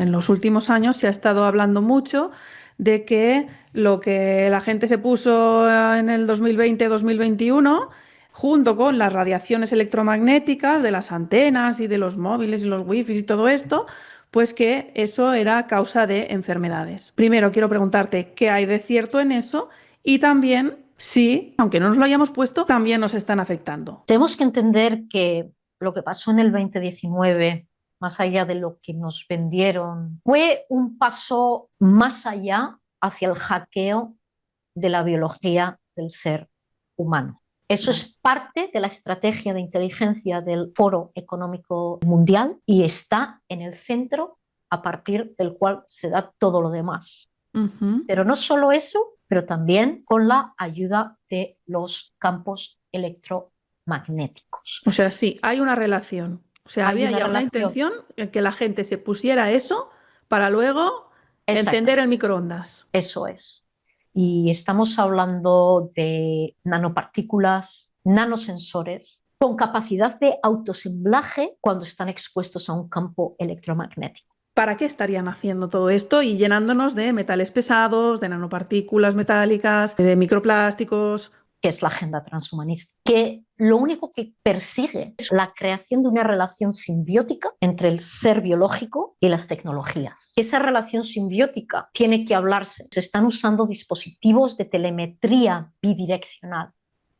en los últimos años se ha estado hablando mucho de que lo que la gente se puso en el 2020-2021, junto con las radiaciones electromagnéticas de las antenas y de los móviles y los wifis y todo esto, pues que eso era causa de enfermedades. Primero quiero preguntarte qué hay de cierto en eso y también si, aunque no nos lo hayamos puesto, también nos están afectando. Tenemos que entender que lo que pasó en el 2019, más allá de lo que nos vendieron, fue un paso más allá hacia el hackeo de la biología del ser humano. Eso es parte de la estrategia de inteligencia del Foro Económico Mundial y está en el centro a partir del cual se da todo lo demás. Pero no solo eso, pero también con la ayuda de los campos electromagnéticos. O sea, sí, hay una relación. O sea, Hay había una ya una relación. intención en que la gente se pusiera eso para luego encender el microondas. Eso es. Y estamos hablando de nanopartículas, nanosensores, con capacidad de autosemblaje cuando están expuestos a un campo electromagnético. ¿Para qué estarían haciendo todo esto y llenándonos de metales pesados, de nanopartículas metálicas, de microplásticos? Que es la agenda transhumanista, que lo único que persigue es la creación de una relación simbiótica entre el ser biológico y las tecnologías. Esa relación simbiótica tiene que hablarse. Se están usando dispositivos de telemetría bidireccional.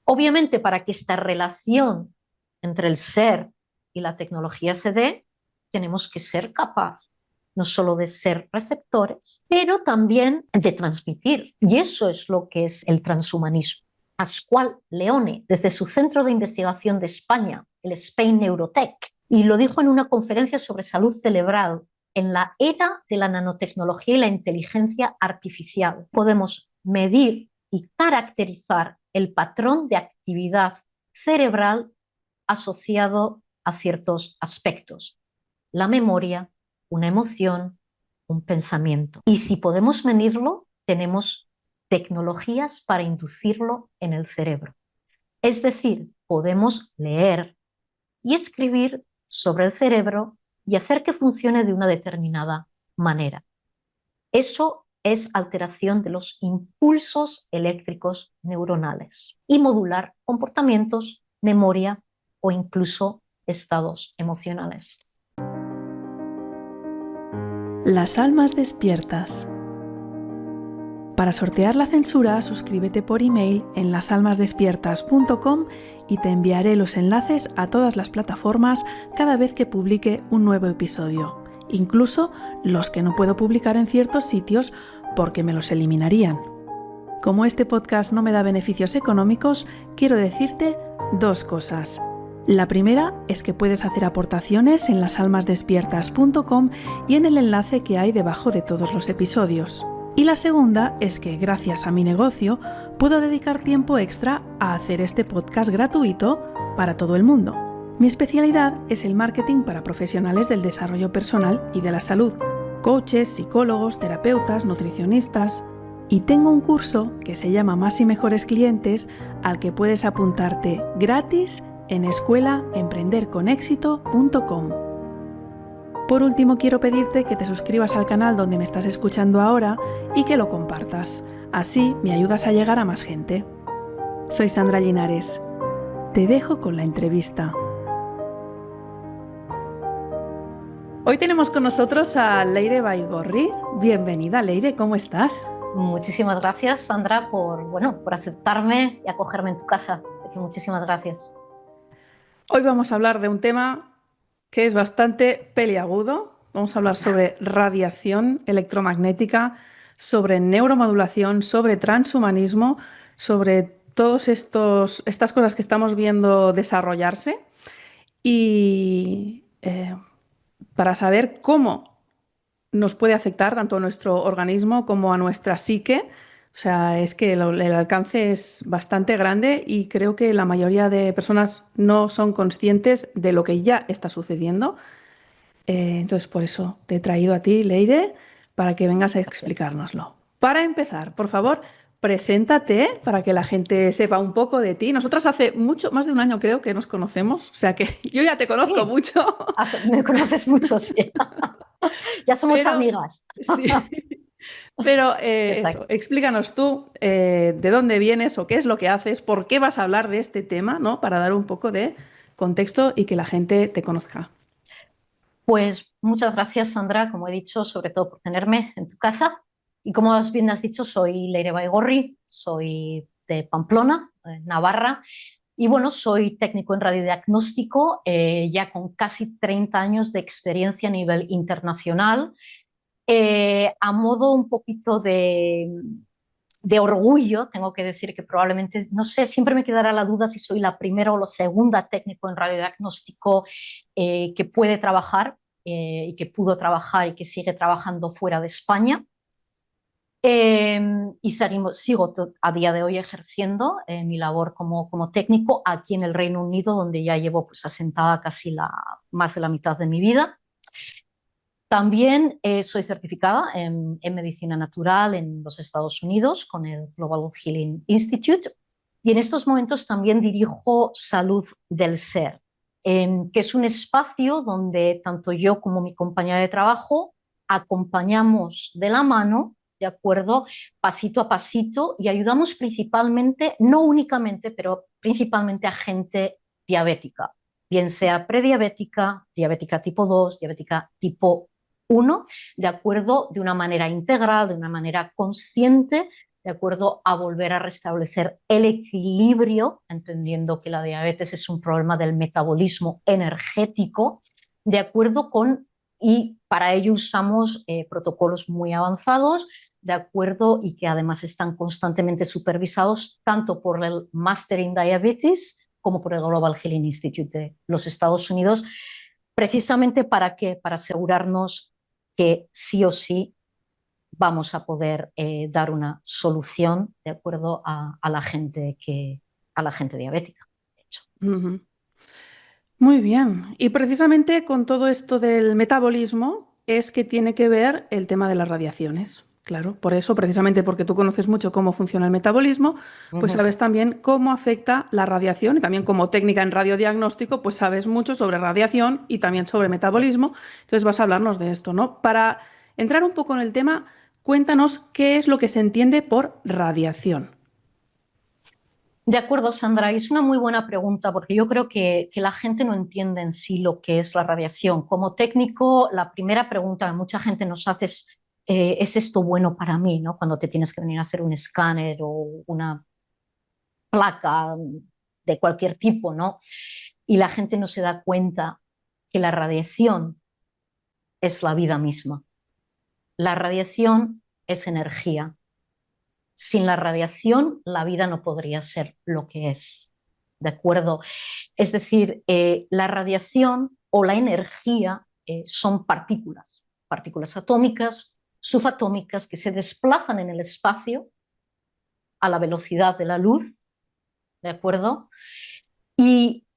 Obviamente, para que esta relación entre el ser y la tecnología se dé, tenemos que ser capaces no solo de ser receptores, pero también de transmitir. Y eso es lo que es el transhumanismo. Pascual Leone, desde su centro de investigación de España, el Spain Neurotech, y lo dijo en una conferencia sobre salud cerebral. En la era de la nanotecnología y la inteligencia artificial, podemos medir y caracterizar el patrón de actividad cerebral asociado a ciertos aspectos: la memoria, una emoción, un pensamiento. Y si podemos medirlo, tenemos tecnologías para inducirlo en el cerebro. Es decir, podemos leer y escribir sobre el cerebro y hacer que funcione de una determinada manera. Eso es alteración de los impulsos eléctricos neuronales y modular comportamientos, memoria o incluso estados emocionales. Las almas despiertas. Para sortear la censura, suscríbete por email en lasalmasdespiertas.com y te enviaré los enlaces a todas las plataformas cada vez que publique un nuevo episodio, incluso los que no puedo publicar en ciertos sitios porque me los eliminarían. Como este podcast no me da beneficios económicos, quiero decirte dos cosas. La primera es que puedes hacer aportaciones en lasalmasdespiertas.com y en el enlace que hay debajo de todos los episodios. Y la segunda es que gracias a mi negocio puedo dedicar tiempo extra a hacer este podcast gratuito para todo el mundo. Mi especialidad es el marketing para profesionales del desarrollo personal y de la salud, coaches, psicólogos, terapeutas, nutricionistas. Y tengo un curso que se llama Más y Mejores Clientes al que puedes apuntarte gratis en escuelaemprenderconexito.com. Por último, quiero pedirte que te suscribas al canal donde me estás escuchando ahora y que lo compartas. Así me ayudas a llegar a más gente. Soy Sandra Linares. Te dejo con la entrevista. Hoy tenemos con nosotros a Leire Baigorri. Bienvenida, Leire, ¿cómo estás? Muchísimas gracias, Sandra, por aceptarme y acogerme en tu casa. Así que muchísimas gracias. Hoy vamos a hablar de un tema que es bastante peliagudo. Vamos a hablar sobre radiación electromagnética, sobre neuromodulación, sobre transhumanismo, sobre todas estas cosas que estamos viendo desarrollarse y para saber cómo nos puede afectar tanto a nuestro organismo como a nuestra psique. O sea, es que el alcance es bastante grande y creo que la mayoría de personas no son conscientes de lo que ya está sucediendo. Entonces, por eso te he traído a ti, Leire, para que vengas a explicárnoslo. Para empezar, por favor, Preséntate para que la gente sepa un poco de ti. Nosotras hace mucho, más de un año creo que nos conocemos, o sea que yo ya te conozco Sí, mucho, me conoces mucho, sí. Ya somos pero amigas. sí. Pero eso, Exacto. explícanos tú de dónde vienes o qué es lo que haces, por qué vas a hablar de este tema, ¿no? Para dar un poco de contexto y que la gente te conozca. Pues muchas gracias, Sandra, como he dicho, sobre todo por tenerme en tu casa. Y como bien has dicho, soy Leire Baigorri, soy de Pamplona, Navarra, y bueno, soy técnico en radiodiagnóstico, ya con casi 30 años de experiencia a nivel internacional. A modo un poquito de orgullo, tengo que decir que probablemente, no sé, siempre me quedará la duda si soy la primera o la segunda técnico en radiodiagnóstico que puede trabajar y que pudo trabajar y que sigue trabajando fuera de España. Y sigo a día de hoy ejerciendo mi labor como técnico aquí en el Reino Unido, donde ya llevo pues, asentada casi más de la mitad de mi vida. También soy certificada en medicina natural en los Estados Unidos con el Global Healing Institute y en estos momentos también dirijo Salud del Ser, que es un espacio donde tanto yo como mi compañera de trabajo acompañamos de la mano, de acuerdo, pasito a pasito y ayudamos principalmente, no únicamente, pero principalmente a gente diabética, bien sea prediabética, diabética tipo 2, diabética tipo uno, de acuerdo, de una manera integral, de una manera consciente, de acuerdo a volver a restablecer el equilibrio, entendiendo que la diabetes es un problema del metabolismo energético, de acuerdo con, y para ello usamos protocolos muy avanzados, de acuerdo, y que además están constantemente supervisados tanto por el Master in Diabetes como por el Global Healing Institute de los Estados Unidos, precisamente para qué, para asegurarnos que sí o sí vamos a poder dar una solución de acuerdo a a la gente diabética. De hecho. Ujú. Muy bien. Y precisamente con todo esto del metabolismo es que tiene que ver el tema de las radiaciones. Claro, por eso, precisamente porque tú conoces mucho cómo funciona el metabolismo, pues Ujú. sabes también cómo afecta la radiación y también como técnica en radiodiagnóstico, pues sabes mucho sobre radiación y también sobre metabolismo. Entonces vas a hablarnos de esto, ¿no? Para entrar un poco en el tema, cuéntanos qué es lo que se entiende por radiación. De acuerdo, Sandra, y es una muy buena pregunta porque yo creo que la gente no entiende en sí lo que es la radiación. Como técnico, la primera pregunta que mucha gente nos hace ¿es esto bueno para mí? ¿No? Cuando te tienes que venir a hacer un escáner o una placa de cualquier tipo, ¿no? Y la gente no se da cuenta que la radiación es la vida misma. La radiación es energía. Sin la radiación, la vida no podría ser lo que es. ¿De acuerdo? Es decir, la radiación o la energía son partículas, partículas atómicas, subatómicas, que se desplazan en el espacio a la velocidad de la luz, ¿de acuerdo? Y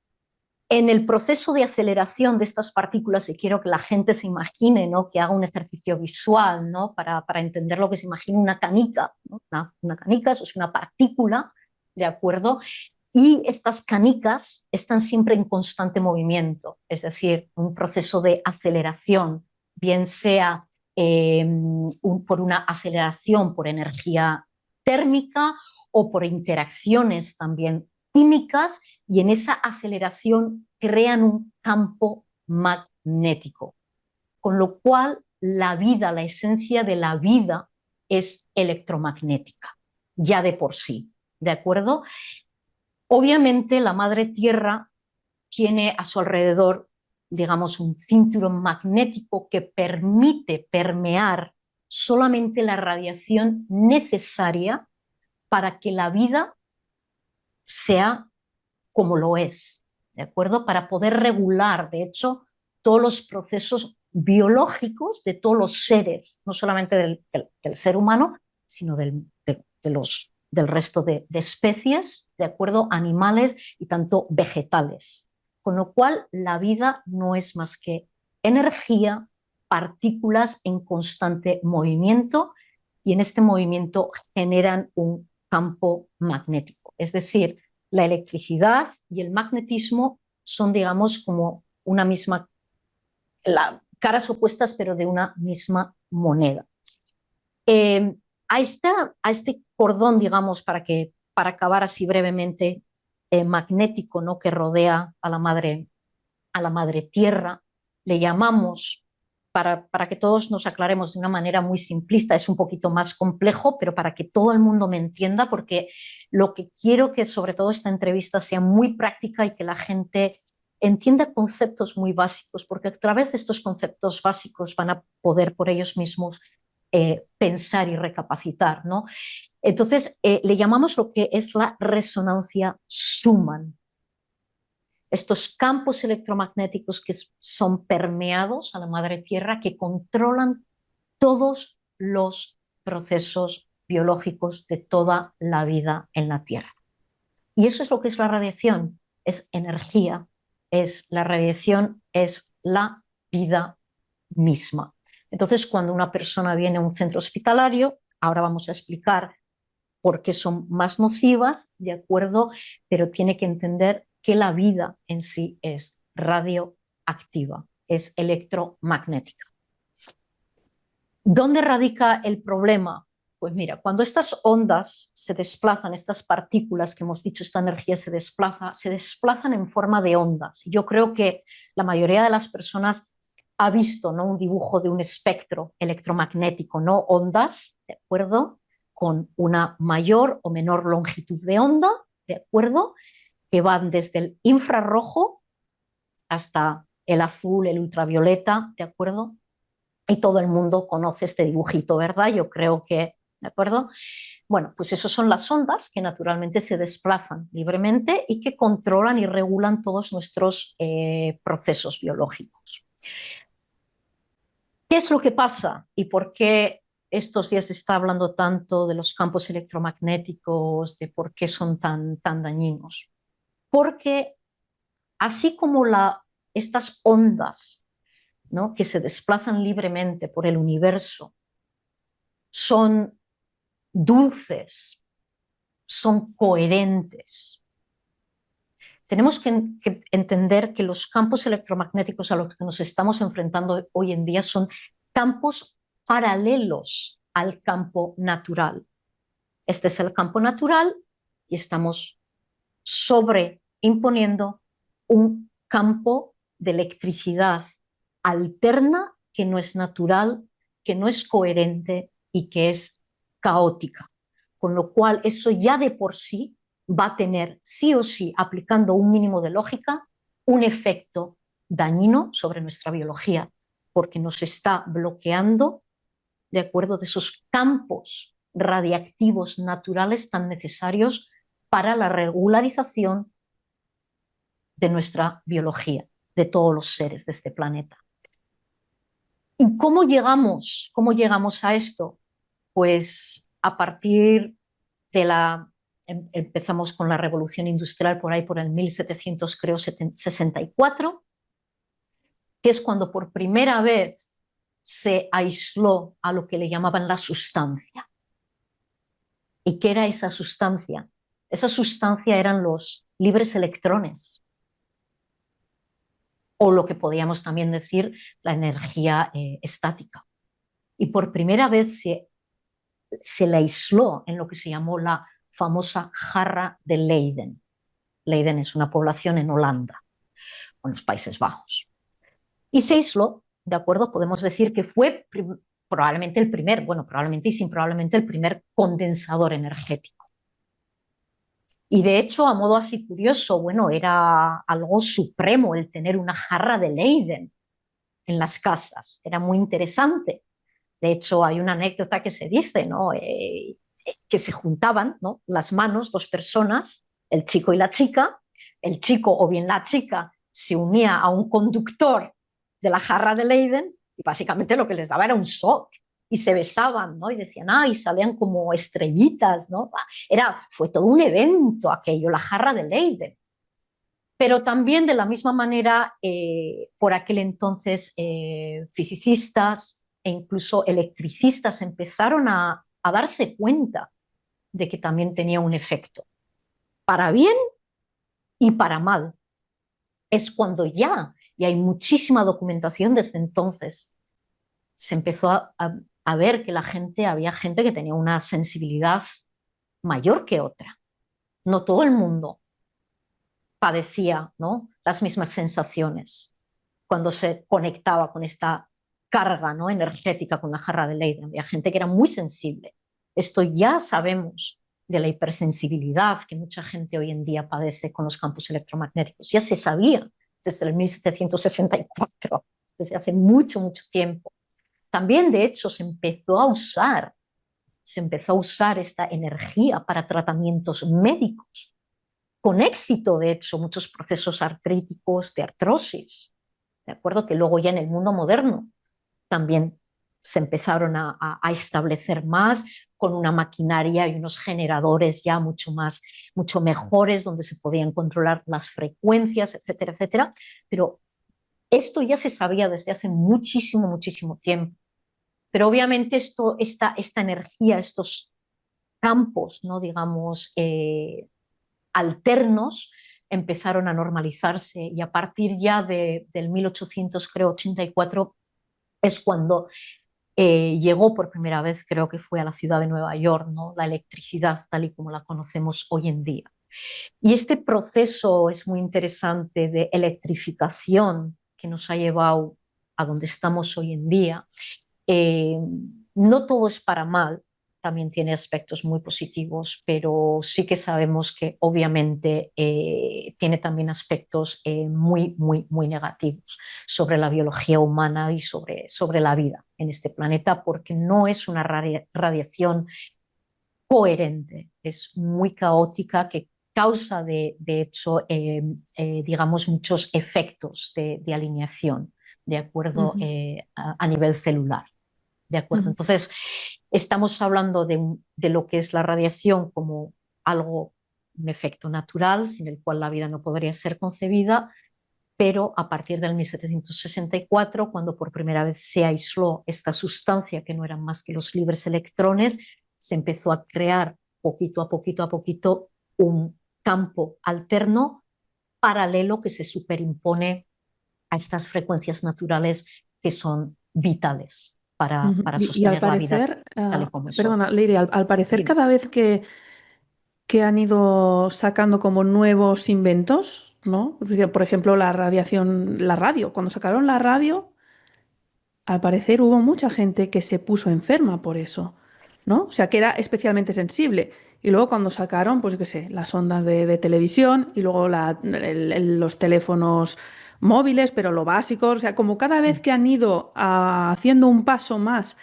en el proceso de aceleración de estas partículas, y quiero que la gente se imagine, ¿no? Que haga un ejercicio visual, ¿no? Para entender lo que se imagina una canica, ¿no? Una canica, eso es una partícula, ¿de acuerdo? Y estas canicas están siempre en constante movimiento, es decir, un proceso de aceleración, bien sea por una aceleración por energía térmica o por interacciones también químicas, y en esa aceleración crean un campo magnético, con lo cual la vida, la esencia de la vida es electromagnética, ya de por sí, ¿de acuerdo? Obviamente la madre tierra tiene a su alrededor, digamos, un cinturón magnético que permite permear solamente la radiación necesaria para que la vida sea como lo es, ¿de acuerdo? Para poder regular, de hecho, todos los procesos biológicos de todos los seres, no solamente del ser humano, sino del resto de especies, ¿de acuerdo? Animales y tanto vegetales. Con lo cual, la vida no es más que energía, partículas en constante movimiento y en este movimiento generan un campo magnético. Es decir, la electricidad y el magnetismo son, digamos, como una misma, caras opuestas, pero de una misma moneda. A este cordón, digamos, para acabar así brevemente, magnético, ¿no?, que rodea a la madre tierra, le llamamos, para que todos nos aclaremos de una manera muy simplista, es un poquito más complejo, pero para que todo el mundo me entienda, porque lo que quiero que sobre todo esta entrevista sea muy práctica y que la gente entienda conceptos muy básicos, porque a través de estos conceptos básicos van a poder por ellos mismos pensar y recapacitar, ¿no? Entonces, le llamamos lo que es la resonancia Schumann. Estos campos electromagnéticos que son permeados a la madre tierra, que controlan todos los procesos biológicos de toda la vida en la Tierra. Y eso es lo que es la radiación, es energía, la radiación es la vida misma. Entonces, cuando una persona viene a un centro hospitalario, ahora vamos a explicar por qué son más nocivas, ¿de acuerdo? Pero tiene que entender que la vida en sí es radioactiva, es electromagnética. ¿Dónde radica el problema? Pues mira, cuando estas ondas se desplazan, estas partículas que hemos dicho, esta energía se desplazan en forma de ondas. Yo creo que la mayoría de las personas ha visto, ¿no?, un dibujo de un espectro electromagnético, ¿no?, ondas, ¿de acuerdo?, con una mayor o menor longitud de onda, ¿de acuerdo?, que van desde el infrarrojo hasta el azul, el ultravioleta, ¿de acuerdo? Y todo el mundo conoce este dibujito, ¿verdad? Yo creo que, ¿de acuerdo? Bueno, pues esas son las ondas que naturalmente se desplazan libremente y que controlan y regulan todos nuestros procesos biológicos. ¿Qué es lo que pasa y por qué estos días se está hablando tanto de los campos electromagnéticos, de por qué son tan dañinos? Porque así como estas ondas, ¿no?, que se desplazan libremente por el universo son dulces, son coherentes, tenemos que entender que los campos electromagnéticos a los que nos estamos enfrentando hoy en día son campos paralelos al campo natural. Este es el campo natural y estamos sobreimponiendo un campo de electricidad alterna que no es natural, que no es coherente y que es caótica. Con lo cual, eso ya de por sí va a tener, sí o sí, aplicando un mínimo de lógica, un efecto dañino sobre nuestra biología, porque nos está bloqueando, de acuerdo, de esos campos radiactivos naturales tan necesarios para la regularización de nuestra biología, de todos los seres de este planeta. ¿Y cómo llegamos a esto? Pues a partir de empezamos con la revolución industrial por ahí por el 1764, que es cuando por primera vez se aisló a lo que le llamaban la sustancia. ¿Y qué era esa sustancia? Esa sustancia eran los libres electrones, o lo que podíamos también decir la energía estática. Y por primera vez se le aisló en lo que se llamó la famosa jarra de Leiden. Leiden es una población en Holanda, en los Países Bajos. Y se aisló, ¿de acuerdo? Podemos decir que fue probablemente el primer, bueno, probablemente y sin probablemente el primer condensador energético. Y de hecho, a modo así curioso, bueno, era algo supremo el tener una jarra de Leiden en las casas. Era muy interesante. De hecho, hay una anécdota que se dice, ¿no?, que se juntaban, ¿no?, las manos, dos personas, el chico y la chica. El chico o bien la chica se unía a un conductor de la jarra de Leiden y básicamente lo que les daba era un shock. Y se besaban, ¿no?, y decían, y salían como estrellitas, ¿no? Fue todo un evento aquello, la jarra de Leiden. Pero también de la misma manera, por aquel entonces, fisicistas e incluso electricistas empezaron a darse cuenta de que también tenía un efecto, para bien y para mal. Es cuando ya, y hay muchísima documentación desde entonces, se empezó a ver que había gente que tenía una sensibilidad mayor que otra. No todo el mundo padecía, ¿no?, las mismas sensaciones cuando se conectaba con esta carga, ¿no?, energética con la jarra de Leyden. Había gente que era muy sensible. Esto ya sabemos de la hipersensibilidad que mucha gente hoy en día padece con los campos electromagnéticos. Ya se sabía desde el 1764, desde hace mucho, mucho tiempo. También, de hecho, se empezó a usar esta energía para tratamientos médicos. Con éxito, de hecho, muchos procesos artríticos de artrosis, ¿de acuerdo? Que luego ya en el mundo moderno también se empezaron a establecer más con una maquinaria y unos generadores ya mucho mejores, donde se podían controlar las frecuencias, etcétera, etcétera. Pero esto ya se sabía desde hace muchísimo, muchísimo tiempo. Pero obviamente esta energía, estos campos, ¿no?, digamos, alternos, empezaron a normalizarse, y a partir ya del 1884 es cuando llegó por primera vez, creo que fue a la ciudad de Nueva York, ¿no?, la electricidad tal y como la conocemos hoy en día. Y este proceso es muy interesante de electrificación que nos ha llevado a donde estamos hoy en día. No todo es para mal, también tiene aspectos muy positivos, pero sí que sabemos que obviamente tiene también aspectos muy, muy, muy negativos sobre la biología humana y sobre la vida en este planeta, porque no es una radiación coherente, es muy caótica, que causa de hecho, digamos, muchos efectos de alineación, de acuerdo, a nivel celular. ¿De acuerdo? Entonces, estamos hablando de lo que es la radiación como un efecto natural, sin el cual la vida no podría ser concebida, pero a partir del 1764, cuando por primera vez se aisló esta sustancia, que no eran más que los libres electrones, se empezó a crear poquito a poquito a poquito un campo alterno paralelo que se superimpone a estas frecuencias naturales que son vitales para Y al sostener la vida parecer, tal y como es hoy. perdona, Leire, al parecer Dime. cada vez que han ido sacando como nuevos inventos, ¿no? Es decir, por ejemplo, la radiación, la radio, cuando sacaron la radio, al parecer hubo mucha gente que se puso enferma por eso, ¿no? O sea, que era especialmente sensible. Y luego cuando sacaron, pues qué sé, las ondas de televisión y luego los teléfonos móviles, pero lo básico, o sea, como cada vez que han ido haciendo un paso más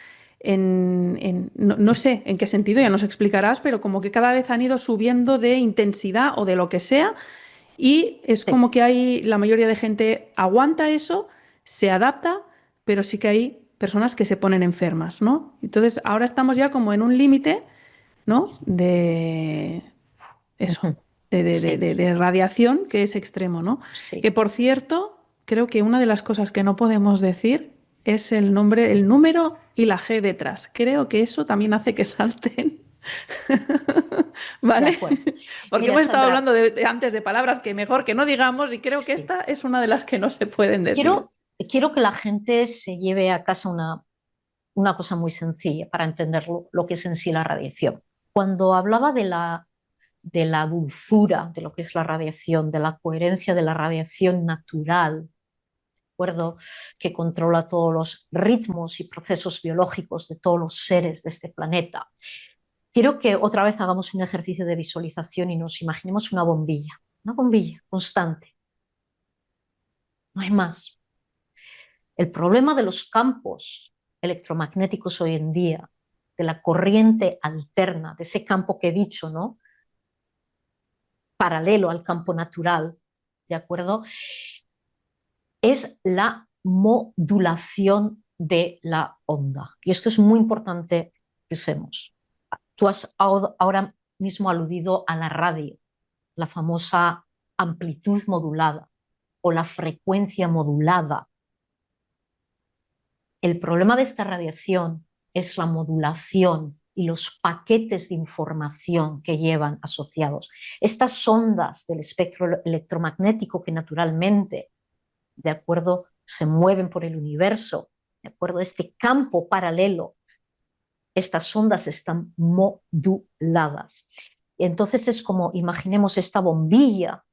no sé en qué sentido, ya nos explicarás, pero como que cada vez han ido subiendo de intensidad o de lo que sea, y es Sí. como que hay, la mayoría de gente aguanta eso, se adapta, pero sí que hay personas que se ponen enfermas, ¿no? Entonces ahora estamos ya como en un límite, ¿no? De eso, Ujú. Sí, de radiación que es extremo, ¿no? sí. Que por cierto, creo que una de las cosas que no podemos decir es el nombre, el número y la G detrás. Creo que eso también hace que salten. De ¿Vale? acuerdo. Porque Mira, hemos estado Sandra, hablando antes de palabras que mejor que no digamos, y creo que sí. esta es una de las que no se pueden decir. Quiero que la gente se lleve a casa una cosa muy sencilla para entender lo que es en sí la radiación. Cuando hablaba de la dulzura de lo que es la radiación, de la coherencia de la radiación natural, acuerdo, que controla todos los ritmos y procesos biológicos de todos los seres de este planeta. Quiero que otra vez hagamos un ejercicio de visualización y nos imaginemos una bombilla constante, no hay más. El problema de los campos electromagnéticos hoy en día, de la corriente alterna, de ese campo que he dicho, ¿no?, paralelo al campo natural, ¿de acuerdo?, es la modulación de la onda. Y esto es muy importante que usemos. Tú has ahora mismo aludido a la radio, la famosa amplitud modulada o la frecuencia modulada. El problema de esta radiación es la modulación y los paquetes de información que llevan asociados. Estas ondas del espectro electromagnético que naturalmente, de acuerdo, se mueven por el universo, de acuerdo, este campo paralelo, estas ondas están moduladas. Entonces es como, imaginemos esta bombilla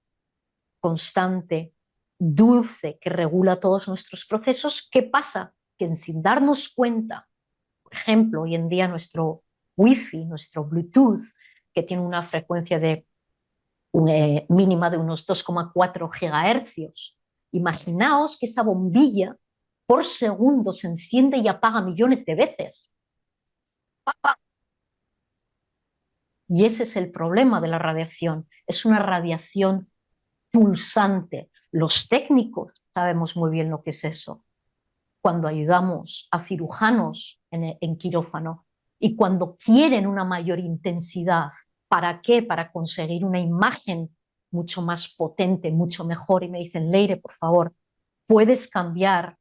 constante, dulce, que regula todos nuestros procesos. ¿Qué pasa? Que sin darnos cuenta, por ejemplo, hoy en día nuestro Wi-Fi, nuestro Bluetooth, que tiene una frecuencia de mínima de unos 2,4 gigahercios. Imaginaos que esa bombilla por segundo se enciende y apaga millones de veces. Y ese es el problema de la radiación. Es una radiación pulsante. Los técnicos sabemos muy bien lo que es eso. Cuando ayudamos a cirujanos en quirófano y cuando quieren una mayor intensidad, ¿para qué? Para conseguir una imagen mucho más potente, mucho mejor. Y me dicen, Leire, por favor, ¿puedes cambiar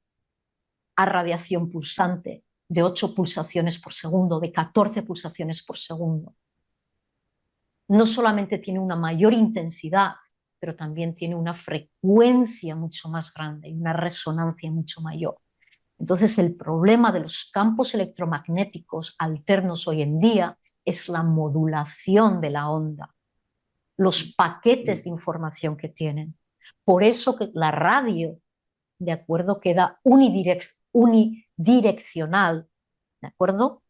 a radiación pulsante de 8 pulsaciones por segundo, de 14 pulsaciones por segundo? No solamente tiene una mayor intensidad, pero también tiene una frecuencia mucho más grande y una resonancia mucho mayor. Entonces, el problema de los campos electromagnéticos alternos hoy en día es la modulación de la onda, los paquetes de información que tienen. Por eso que la radio, de acuerdo, queda unidireccional, ¿de acuerdo?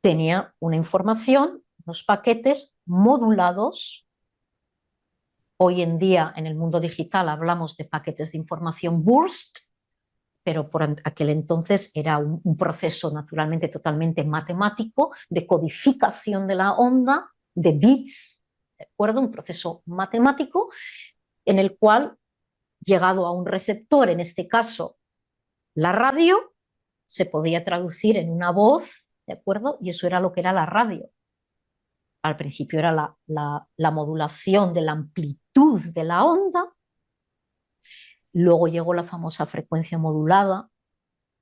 Tenía una información, unos paquetes modulados. Hoy en día, en el mundo digital, hablamos de paquetes de información burst, pero por aquel entonces era un proceso naturalmente totalmente matemático de codificación de la onda, de bits, ¿de acuerdo? Un proceso matemático en el cual, llegado a un receptor, en este caso la radio, se podía traducir en una voz, ¿de acuerdo? Y eso era lo que era la radio. Al principio era la modulación de la amplitud de la onda, luego llegó la famosa frecuencia modulada,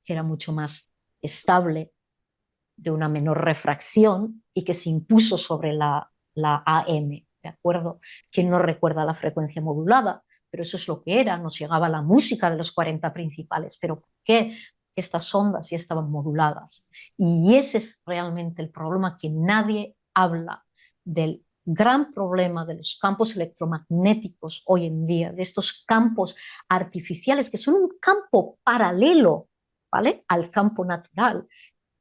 que era mucho más estable, de una menor refracción y que se impuso sobre la AM, ¿de acuerdo? ¿Quién no recuerda la frecuencia modulada? Pero eso es lo que era, nos llegaba la música de los 40 principales, pero ¿por qué? Estas ondas ya estaban moduladas. Y ese es realmente el problema, que nadie habla del gran problema de los campos electromagnéticos hoy en día, de estos campos artificiales que son un campo paralelo, ¿vale?, al campo natural.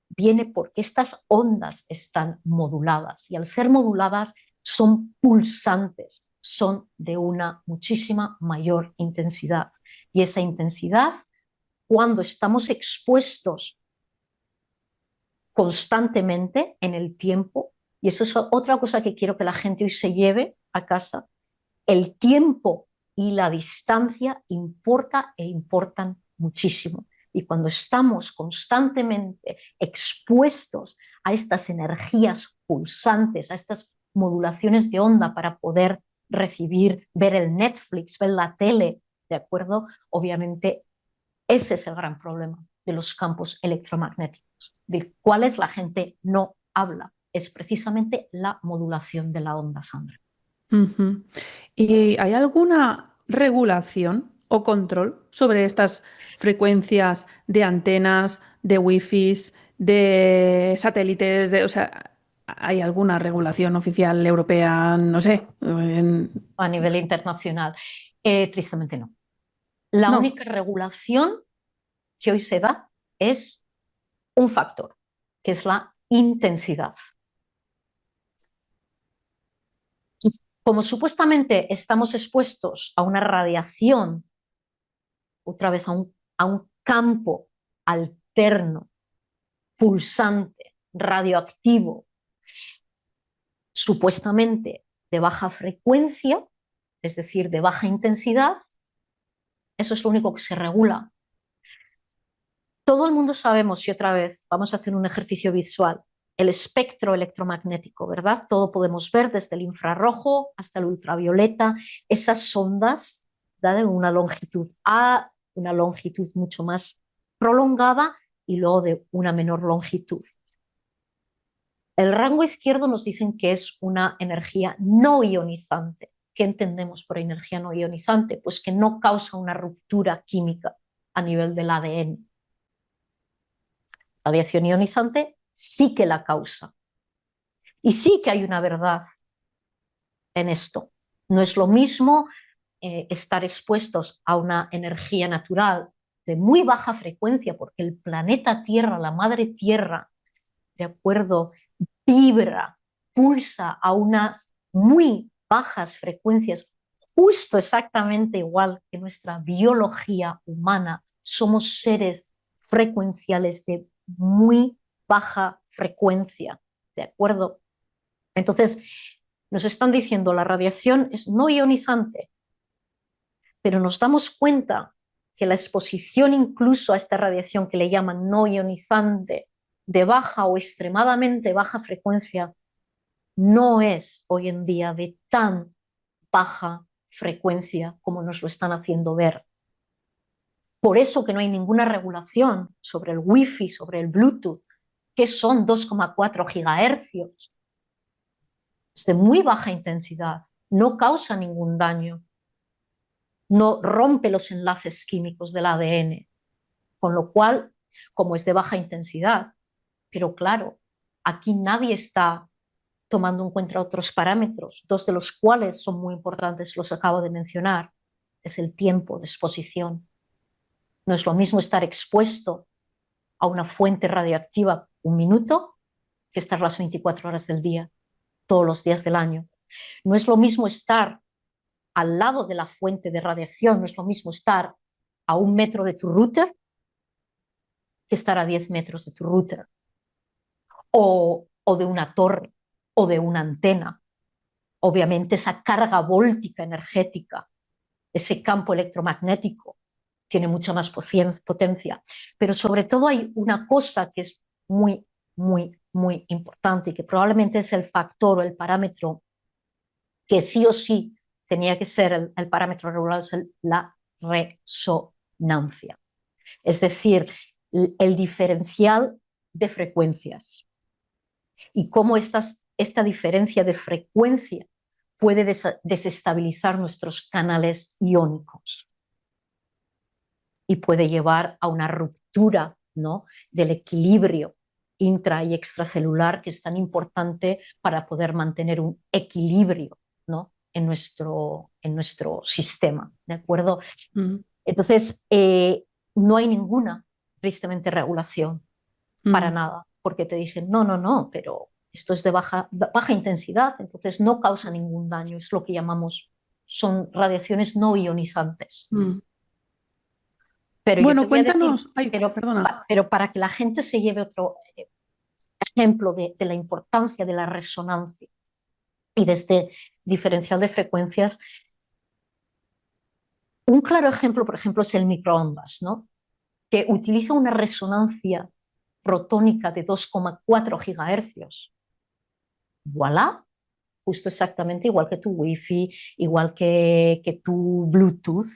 Viene porque estas ondas están moduladas y al ser moduladas son pulsantes, son de una muchísima mayor intensidad. Y esa intensidad, cuando estamos expuestos constantemente en el tiempo, y eso es otra cosa que quiero que la gente hoy se lleve a casa, el tiempo y la distancia importa e importan muchísimo. Y cuando estamos constantemente expuestos a estas energías pulsantes, a estas modulaciones de onda para poder recibir, ver el Netflix, ver la tele, ¿de acuerdo? Obviamente ese es el gran problema de los campos electromagnéticos, de cuáles la gente no habla. Es precisamente la modulación de la onda, Sandra. Ujú. ¿Y hay alguna regulación o control sobre estas frecuencias de antenas, de wifis, de satélites? O sea, ¿hay alguna regulación oficial europea? No sé. A nivel internacional, tristemente no. La No. única regulación que hoy se da es un factor, que es la intensidad. Como supuestamente estamos expuestos a una radiación, otra vez a un campo alterno, pulsante, radioactivo, supuestamente de baja frecuencia, es decir, de baja intensidad, eso es lo único que se regula. Todo el mundo sabemos, y otra vez vamos a hacer un ejercicio visual, el espectro electromagnético, ¿verdad? Todo podemos ver desde el infrarrojo hasta el ultravioleta, esas ondas, ¿verdad?, de una longitud A, una longitud mucho más prolongada y luego de una menor longitud. El rango izquierdo nos dicen que es una energía no ionizante. ¿Qué entendemos por energía no ionizante? Pues que no causa una ruptura química a nivel del ADN. La radiación ionizante sí que la causa. Y sí que hay una verdad en esto. No es lo mismo estar expuestos a una energía natural de muy baja frecuencia, porque el planeta Tierra, la madre Tierra, de acuerdo, vibra, pulsa a unas muy bajas frecuencias, justo exactamente igual que nuestra biología humana. Somos seres frecuenciales de muy baja frecuencia, ¿de acuerdo? Entonces, nos están diciendo la radiación es no ionizante, pero nos damos cuenta que la exposición incluso a esta radiación que le llaman no ionizante, de baja o extremadamente baja frecuencia, no es hoy en día de tan baja frecuencia como nos lo están haciendo ver. Por eso que no hay ninguna regulación sobre el Wi-Fi, sobre el Bluetooth, que son 2,4 gigahercios. Es de muy baja intensidad, no causa ningún daño, no rompe los enlaces químicos del ADN, con lo cual, como es de baja intensidad, pero claro, aquí nadie está tomando en cuenta otros parámetros, dos de los cuales son muy importantes, los acabo de mencionar, es el tiempo de exposición. No es lo mismo estar expuesto a una fuente radioactiva un minuto que estar las 24 horas del día, todos los días del año. No es lo mismo estar al lado de la fuente de radiación, no es lo mismo estar a 1 metro de tu router que estar a 10 metros de tu router, o de una torre, o de una antena. Obviamente esa carga vóltica energética, ese campo electromagnético, tiene mucha más potencia. Pero sobre todo hay una cosa que es muy, muy, muy importante y que probablemente es el factor o el parámetro que sí o sí tenía que ser el parámetro regular, es la resonancia. Es decir, el diferencial de frecuencias y cómo esta diferencia de frecuencia puede desestabilizar nuestros canales iónicos y puede llevar a una ruptura, ¿no?, del equilibrio intra y extracelular, que es tan importante para poder mantener un equilibrio, ¿no?, en nuestro sistema, ¿de acuerdo? Mm. Entonces, no hay ninguna, tristemente, regulación para nada, porque te dicen, no, no, no, pero esto es de baja intensidad, entonces no causa ningún daño, es lo que llamamos, son radiaciones no ionizantes. Mm. Pero yo te Bueno, voy a decir, cuéntanos. Ay, perdona. pero para que la gente se lleve otro ejemplo de la importancia de la resonancia y de este diferencial de frecuencias, un claro ejemplo, por ejemplo, es el microondas, ¿no?, que utiliza una resonancia protónica de 2,4 gigahercios. Voilà, justo exactamente igual que tu Wi-Fi, igual que tu Bluetooth.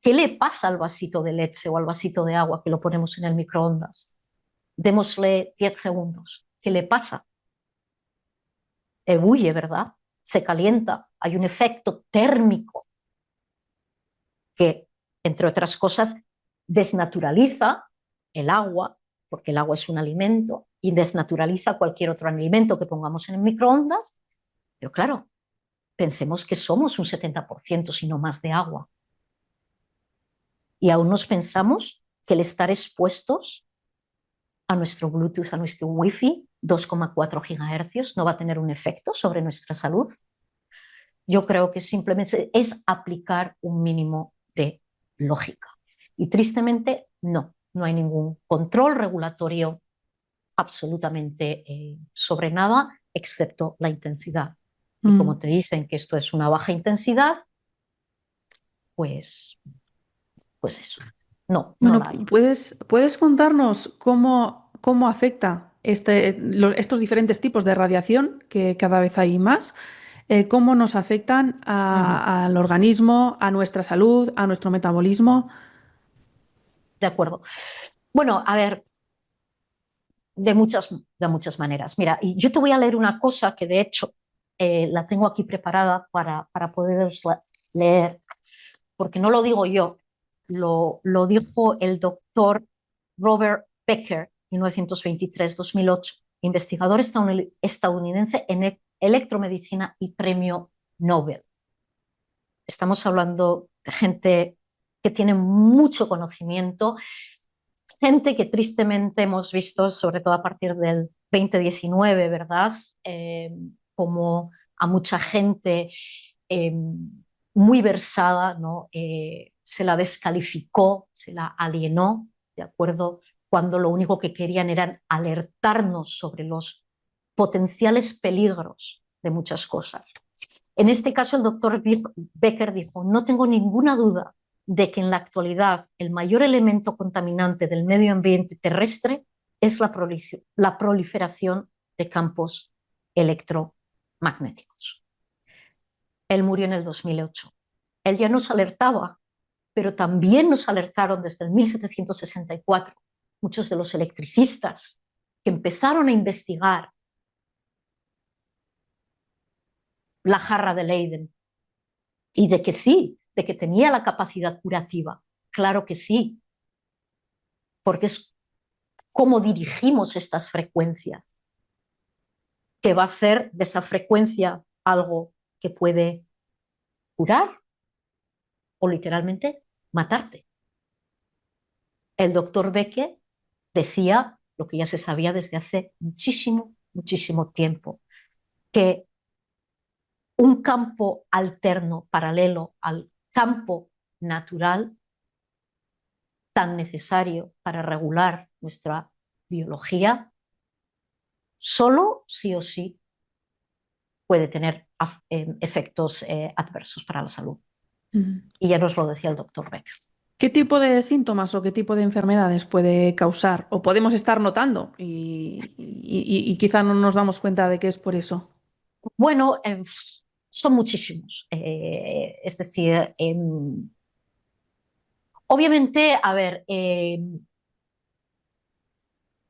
¿Qué le pasa al vasito de leche o al vasito de agua que lo ponemos en el microondas? Démosle 10 segundos. ¿Qué le pasa? Ebulle, ¿verdad? Se calienta. Hay un efecto térmico que, entre otras cosas, desnaturaliza el agua, porque el agua es un alimento, y desnaturaliza cualquier otro alimento que pongamos en el microondas. Pero claro, pensemos que somos un 70%, si no más, de agua. Y aún nos pensamos que el estar expuestos a nuestro Bluetooth, a nuestro Wi-Fi, 2,4 gigahercios, no va a tener un efecto sobre nuestra salud. Yo creo que simplemente es aplicar un mínimo de lógica. Y tristemente, no hay ningún control regulatorio absolutamente sobre nada, excepto la intensidad. Y como te dicen que esto es una baja intensidad, pues eso. No Bueno, la hay. ¿puedes contarnos cómo afecta estos diferentes tipos de radiación, que cada vez hay más, cómo nos afectan al organismo, a nuestra salud, a nuestro metabolismo? De acuerdo. Bueno, a ver, de muchas maneras. Mira, y yo te voy a leer una cosa que de hecho la tengo aquí preparada para poderos leer, porque no lo digo yo, lo dijo el doctor Robert Becker, 1923-2008, investigador estadounidense en electromedicina y premio Nobel. Estamos hablando de gente que tiene mucho conocimiento, gente que tristemente hemos visto, sobre todo a partir del 2019, ¿verdad? Como a mucha gente eh, muy versada, ¿no? Se la descalificó, se la alienó, ¿de acuerdo? Cuando lo único que querían era alertarnos sobre los potenciales peligros de muchas cosas. En este caso, el doctor Becker dijo, no tengo ninguna duda de que en la actualidad el mayor elemento contaminante del medio ambiente terrestre es la proliferación de campos electromagnéticos. Él murió en el 2008. Él ya nos alertaba, pero también nos alertaron desde el 1764 muchos de los electricistas que empezaron a investigar la jarra de Leyden y de que sí, de que tenía la capacidad curativa. Claro que sí, porque es cómo dirigimos estas frecuencias, que va a hacer de esa frecuencia algo que puede curar o literalmente matarte. El doctor Becker decía lo que ya se sabía desde hace muchísimo, muchísimo tiempo, que un campo alterno, paralelo al campo natural, tan necesario para regular nuestra biología, solo sí o sí puede tener efectos adversos para la salud. Y ya nos lo decía el doctor Becker. ¿Qué tipo de síntomas o qué tipo de enfermedades puede causar o podemos estar notando y quizá no nos damos cuenta de que es por eso? Bueno, son muchísimos. Es decir, obviamente, a ver,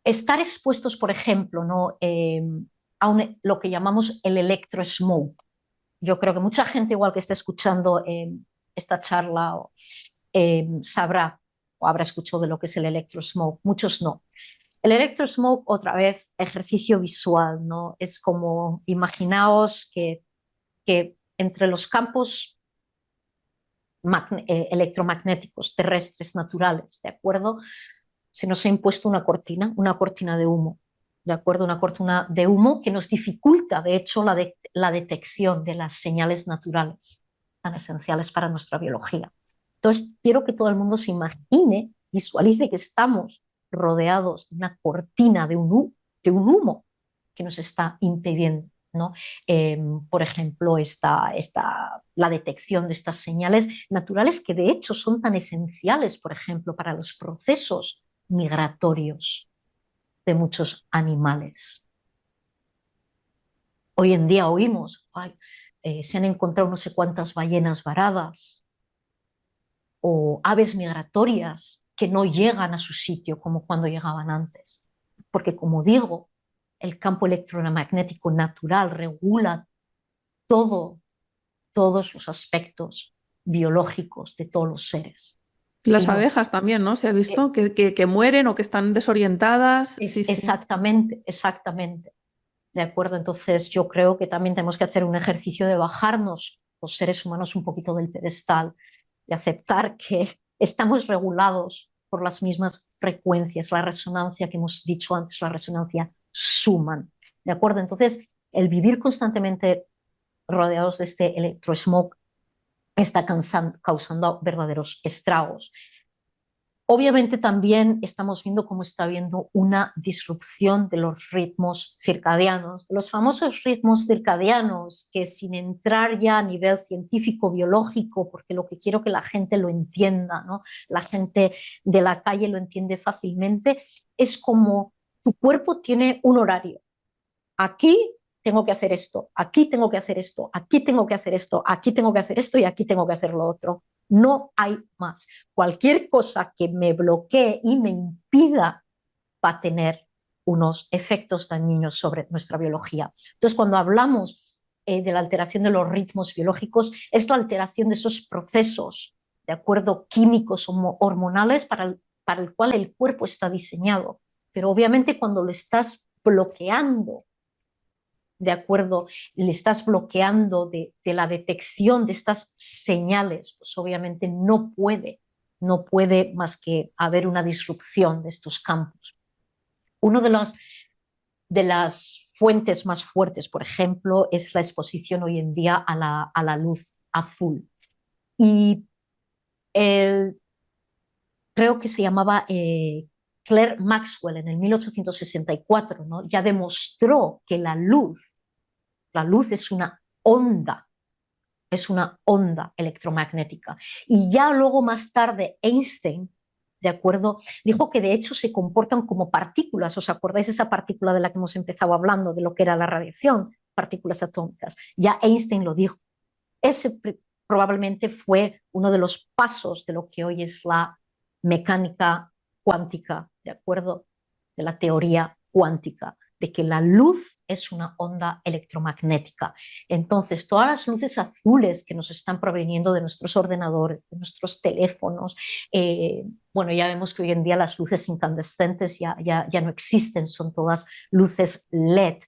estar expuestos, por ejemplo, ¿no? A lo que llamamos el electrosmoke. Yo creo que mucha gente, igual que está escuchando esta charla, sabrá o habrá escuchado de lo que es el electrosmoke. Muchos no. El electrosmoke, otra vez, ejercicio visual, ¿no? Es como, imaginaos que entre los campos electromagnéticos terrestres naturales, ¿de acuerdo? Se nos ha impuesto una cortina de humo, ¿de acuerdo? Una cortina de humo que nos dificulta, de hecho, la detección de las señales naturales tan esenciales para nuestra biología. Entonces, quiero que todo el mundo se imagine, visualice que estamos rodeados de una cortina de un humo que nos está impidiendo, ¿no? Por ejemplo, la detección de estas señales naturales que de hecho son tan esenciales, por ejemplo, para los procesos migratorios de muchos animales. Hoy en día oímos, se han encontrado no sé cuántas ballenas varadas o aves migratorias que no llegan a su sitio como cuando llegaban antes. Porque, como digo, el campo electromagnético natural regula todos los aspectos biológicos de todos los seres. Las abejas también, ¿no? Se ha visto que mueren o que están desorientadas. Sí, exactamente, exactamente. ¿De acuerdo? Entonces yo creo que también tenemos que hacer un ejercicio de bajarnos los seres humanos un poquito del pedestal, de aceptar que estamos regulados por las mismas frecuencias, la resonancia que hemos dicho antes, la resonancia Schumann. ¿De acuerdo? Entonces, el vivir constantemente rodeados de este electrosmog está causando verdaderos estragos. Obviamente también estamos viendo cómo está habiendo una disrupción de los ritmos circadianos, los famosos ritmos circadianos que, sin entrar ya a nivel científico, biológico, porque lo que quiero que la gente lo entienda, ¿no? La gente de la calle lo entiende fácilmente, es como tu cuerpo tiene un horario. Aquí tengo que hacer esto, aquí tengo que hacer esto, aquí tengo que hacer esto, aquí tengo que hacer esto y aquí tengo que hacer lo otro. No hay más. Cualquier cosa que me bloquee y me impida va a tener unos efectos dañinos sobre nuestra biología. Entonces, cuando hablamos de la alteración de los ritmos biológicos, es la alteración de esos procesos, de acuerdo, químicos o hormonales para el cual el cuerpo está diseñado. Pero obviamente cuando lo estás bloqueando, de acuerdo, le estás bloqueando de la detección de estas señales, pues obviamente no puede más que haber una disrupción de estos campos. Una de las fuentes más fuertes, por ejemplo, es la exposición hoy en día a la luz azul. Y creo que se llamaba Claire Maxwell en el 1864, ¿no? Ya demostró que la luz es una onda electromagnética. Y ya luego más tarde Einstein, ¿de acuerdo? Dijo que de hecho se comportan como partículas. ¿Os acordáis de esa partícula de la que hemos empezado hablando, de lo que era la radiación? Partículas atómicas. Ya Einstein lo dijo. Ese probablemente fue uno de los pasos de lo que hoy es la mecánica cuántica, ¿de acuerdo? De la teoría cuántica, de que la luz es una onda electromagnética. Entonces, todas las luces azules que nos están proveniendo de nuestros ordenadores, de nuestros teléfonos, bueno, ya vemos que hoy en día las luces incandescentes ya no existen, son todas luces LED,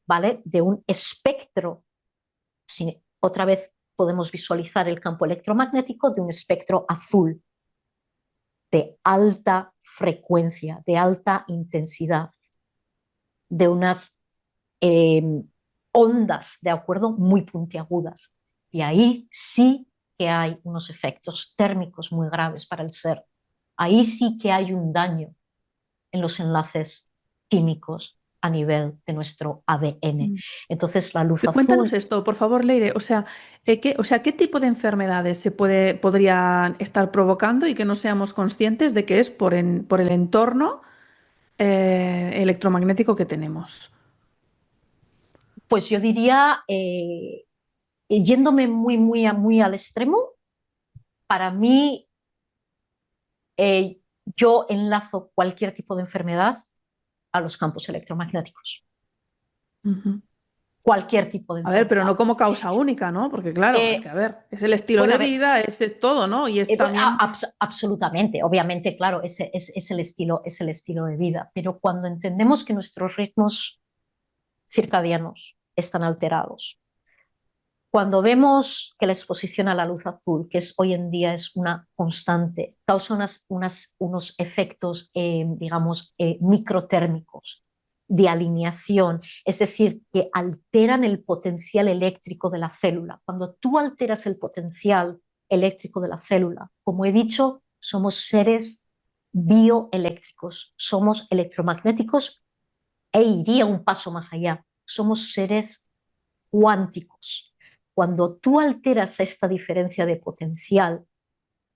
¿vale? De un espectro, otra vez podemos visualizar el campo electromagnético de un espectro azul, de alta frecuencia, de alta intensidad, de unas ondas, ¿de acuerdo? Muy puntiagudas. Y ahí sí que hay unos efectos térmicos muy graves para el ser. Ahí sí que hay un daño en los enlaces químicos a nivel de nuestro ADN. Entonces, la luz Cuéntanos azul... esto, por favor, Leire. ¿Qué tipo de enfermedades podrían estar provocando y que no seamos conscientes de que es por el entorno electromagnético que tenemos? Pues yo diría, yéndome muy al extremo, para mí yo enlazo cualquier tipo de enfermedad a los campos electromagnéticos. Ujú. Cualquier tipo de A ver, pero enfermedad. no como causa única, ¿no? Porque claro, es que Eh, a ver, es el estilo bueno, de a ver, vida, es todo, ¿no? Y es también... absolutamente, obviamente, claro, es el estilo de vida, pero cuando entendemos que nuestros ritmos circadianos están alterados, cuando vemos que la exposición a la luz azul, que es hoy en día es una constante, causa unos efectos, digamos, microtérmicos de alineación, es decir, que alteran el potencial eléctrico de la célula. Cuando tú alteras el potencial eléctrico de la célula, como he dicho, somos seres bioeléctricos, somos electromagnéticos e iría un paso más allá, somos seres cuánticos. Cuando tú alteras esta diferencia de potencial,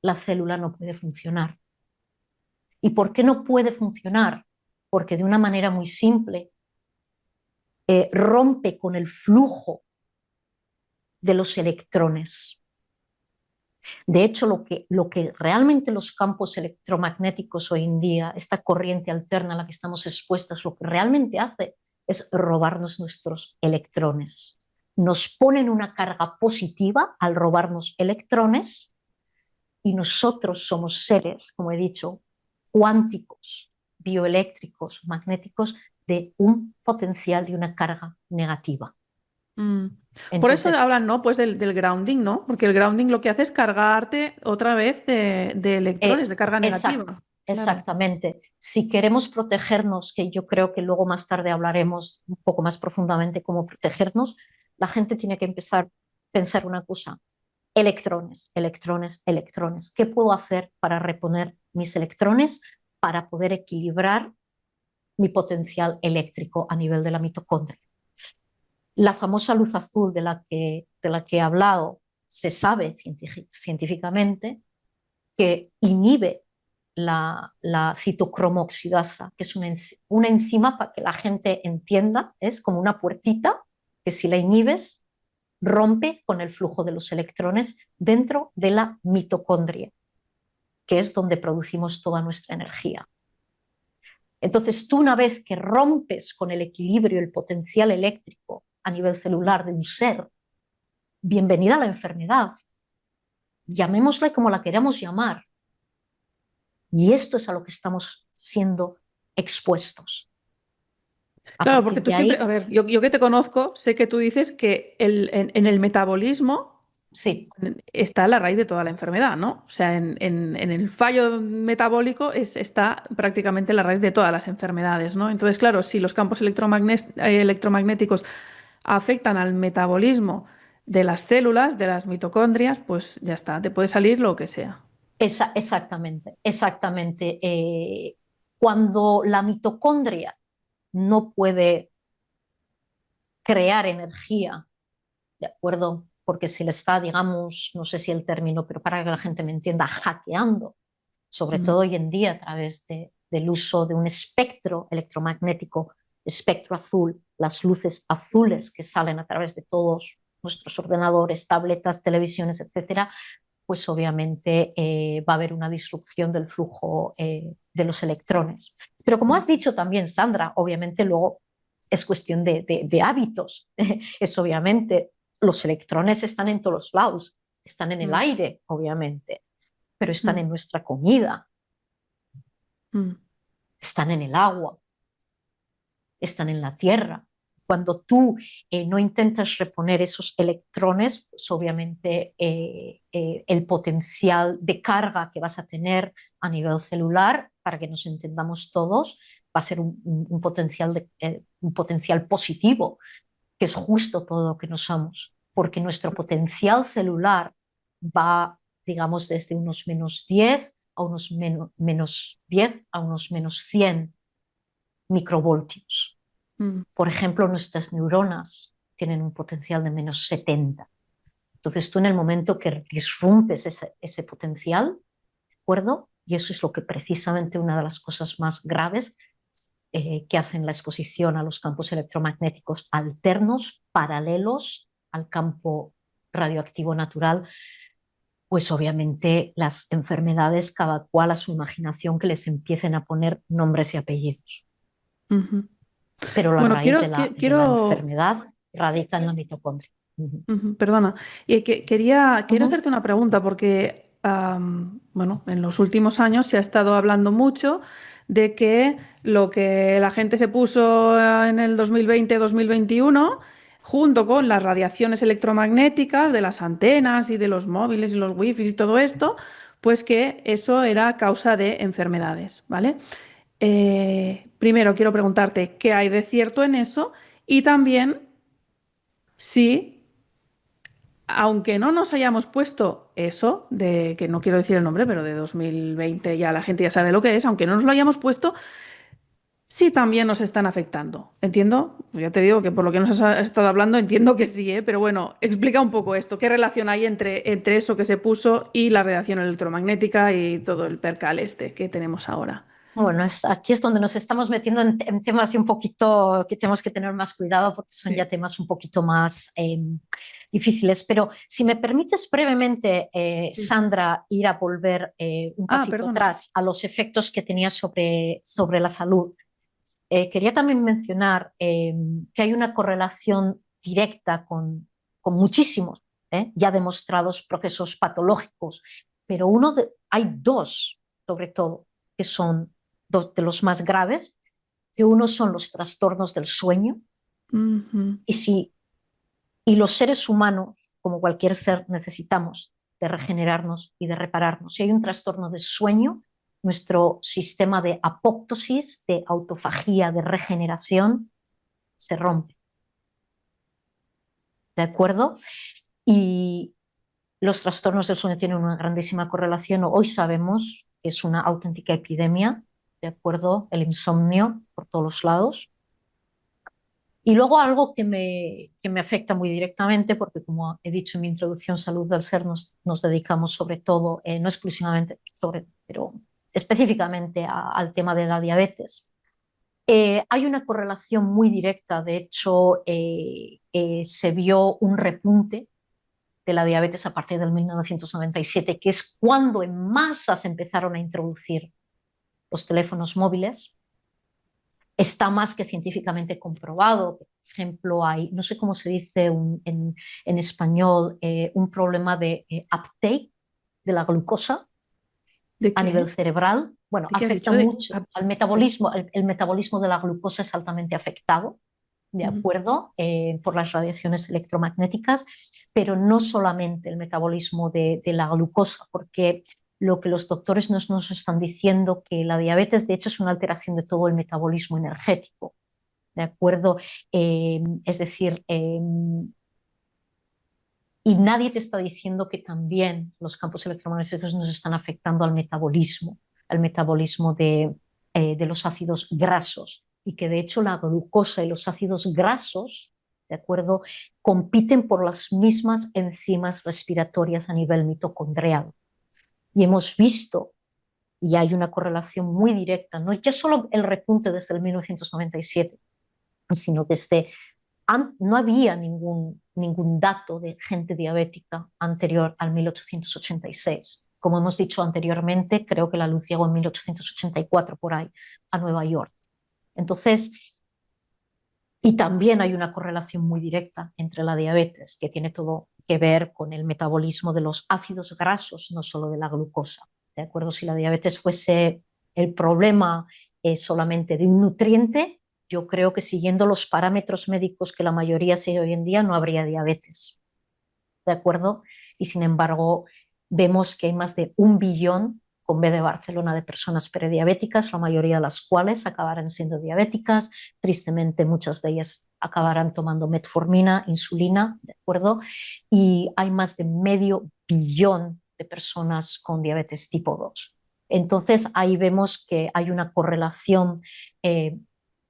la célula no puede funcionar. ¿Y por qué no puede funcionar? Porque de una manera muy simple rompe con el flujo de los electrones. De hecho, lo que realmente los campos electromagnéticos hoy en día, esta corriente alterna a la que estamos expuestos, lo que realmente hace es robarnos nuestros electrones. Nos ponen una carga positiva al robarnos electrones y nosotros somos seres, como he dicho, cuánticos, bioeléctricos, magnéticos, de un potencial y una carga negativa. Mm. Por eso Entonces, hablan, ¿no? Pues del grounding, ¿no? Porque el grounding lo que hace es cargarte otra vez de electrones, de carga negativa. Claro. exactamente. Si queremos protegernos, que yo creo que luego más tarde hablaremos un poco más profundamente cómo protegernos, la gente tiene que empezar a pensar una cosa. Electrones, electrones, electrones. ¿Qué puedo hacer para reponer mis electrones para poder equilibrar mi potencial eléctrico a nivel de la mitocondria? La famosa luz azul de la que he hablado se sabe científicamente que inhibe la citocromoxidasa, que es una enzima, para que la gente entienda, es como una puertita que si la inhibes rompe con el flujo de los electrones dentro de la mitocondria, que es donde producimos toda nuestra energía. Entonces, tú una vez que rompes con el equilibrio, el potencial eléctrico a nivel celular de un ser, bienvenida a la enfermedad. Llamémosla como la queramos llamar. Y esto es a lo que estamos siendo expuestos. A Claro, porque partir tú de siempre, ahí, a ver, yo que te conozco, sé que tú dices que en el metabolismo sí, está la raíz de toda la enfermedad, ¿no? O sea, en el fallo metabólico está prácticamente la raíz de todas las enfermedades, ¿no? Entonces, claro, si los campos electromagnéticos afectan al metabolismo de las células, de las mitocondrias, pues ya está, te puede salir lo que sea. exactamente, exactamente. Cuando la mitocondria no puede crear energía, ¿de acuerdo? Porque se le está, digamos, no sé si el término, pero para que la gente me entienda, hackeando, sobre Mm, todo hoy en día a través del uso de un espectro electromagnético, espectro azul, las luces azules que salen a través de todos nuestros ordenadores, tabletas, televisiones, etcétera, pues obviamente va a haber una disrupción del flujo de los electrones. Pero como mm, has dicho también, Sandra, obviamente luego es cuestión de hábitos. Es obviamente, los electrones están en todos los lados, están en el mm, aire, obviamente, pero están mm, en nuestra comida, mm, están en el agua, están en la tierra. Cuando tú no intentas reponer esos electrones, pues obviamente el potencial de carga que vas a tener a nivel celular, para que nos entendamos todos, va a ser un potencial positivo, que es justo todo lo que nos somos, porque nuestro potencial celular va, digamos, desde unos -10 a unos -10 a unos -100 microvoltios. mm. Por ejemplo, nuestras neuronas tienen un potencial de -70. Entonces tú en el momento que disrumpes ese potencial, ¿de acuerdo? Y eso es lo que precisamente una de las cosas más graves que hacen la exposición a los campos electromagnéticos alternos, paralelos al campo radioactivo natural, pues obviamente las enfermedades, cada cual a su imaginación, que les empiecen a poner nombres y apellidos. Ujú. Pero la Bueno, raíz de la quiero, enfermedad radica en la mitocondria. Ujú. ujú, perdona, quiero Ujú. hacerte una pregunta porque, bueno, en los últimos años se ha estado hablando mucho de que lo que la gente se puso en el 2020-2021, junto con las radiaciones electromagnéticas de las antenas y de los móviles y los wifis y todo esto, pues que eso era causa de enfermedades, ¿vale? Primero quiero preguntarte qué hay de cierto en eso y también si, aunque no nos hayamos puesto eso, de que no quiero decir el nombre, pero de 2020 ya la gente ya sabe lo que es, aunque no nos lo hayamos puesto, sí también nos están afectando. ¿Entiendo? Ya te digo que por lo que nos has estado hablando entiendo que sí, ¿eh? Pero bueno, explica un poco esto. ¿Qué relación hay entre eso que se puso y la radiación electromagnética y todo el percal este que tenemos ahora? Bueno, aquí es donde nos estamos metiendo en temas y un poquito que tenemos que tener más cuidado porque son Sí. ya temas un poquito más difíciles. Pero si me permites brevemente, Sí. Sandra, ir a volver un Ah, pasito perdona. atrás a los efectos que tenía sobre la salud. Quería también mencionar que hay una correlación directa con muchísimos ya demostrados procesos patológicos, pero hay dos, sobre todo, que son dos de los más graves, que uno son los trastornos del sueño, Ujú, y, si, y los seres humanos, como cualquier ser, necesitamos de regenerarnos y de repararnos. Si hay un trastorno del sueño, nuestro sistema de apoptosis, de autofagía, de regeneración, se rompe. ¿De acuerdo? Y los trastornos del sueño tienen una grandísima correlación. Hoy sabemos que es una auténtica epidemia, ¿de acuerdo? El insomnio por todos los lados. Y luego algo que me afecta muy directamente, porque como he dicho en mi introducción, Salud del Ser nos dedicamos sobre todo, no exclusivamente, pero específicamente al tema de la diabetes. Hay una correlación muy directa, de hecho, se vio un repunte de la diabetes a partir del 1997, que es cuando en masa se empezaron a introducir los teléfonos móviles. Está más que científicamente comprobado. Por ejemplo, hay, no sé cómo se dice en español, un problema de uptake de la glucosa ¿De a nivel qué? cerebral. Bueno, ¿De qué has afecta dicho? mucho al metabolismo. El metabolismo de la glucosa es altamente afectado, ¿de Ujú. acuerdo? Por las radiaciones electromagnéticas, pero no solamente el metabolismo de la glucosa, porque lo que los doctores nos están diciendo que la diabetes, de hecho, es una alteración de todo el metabolismo energético, ¿de acuerdo? Es decir, y nadie te está diciendo que también los campos electromagnéticos nos están afectando al metabolismo de los ácidos grasos, y que de hecho la glucosa y los ácidos grasos, ¿de acuerdo?, compiten por las mismas enzimas respiratorias a nivel mitocondrial. Y hemos visto, y hay una correlación muy directa, no ya solo el repunte desde el 1997, sino desde no había ningún dato de gente diabética anterior al 1886. Como hemos dicho anteriormente, creo que la luz llegó en 1884 por ahí a Nueva York. Entonces, y también hay una correlación muy directa entre la diabetes, que tiene todo que ver con el metabolismo de los ácidos grasos, no solo de la glucosa. ¿De acuerdo? Si la diabetes fuese el problema solamente de un nutriente, yo creo que siguiendo los parámetros médicos que la mayoría sigue hoy en día, no habría diabetes. ¿De acuerdo? Y sin embargo, vemos que hay más de 1 billón con B de Barcelona de personas prediabéticas, la mayoría de las cuales acabarán siendo diabéticas. Tristemente, muchas de ellas acabarán tomando metformina, insulina, ¿de acuerdo? Y hay más de 500 millones de personas con diabetes tipo 2. Entonces, ahí vemos que hay una correlación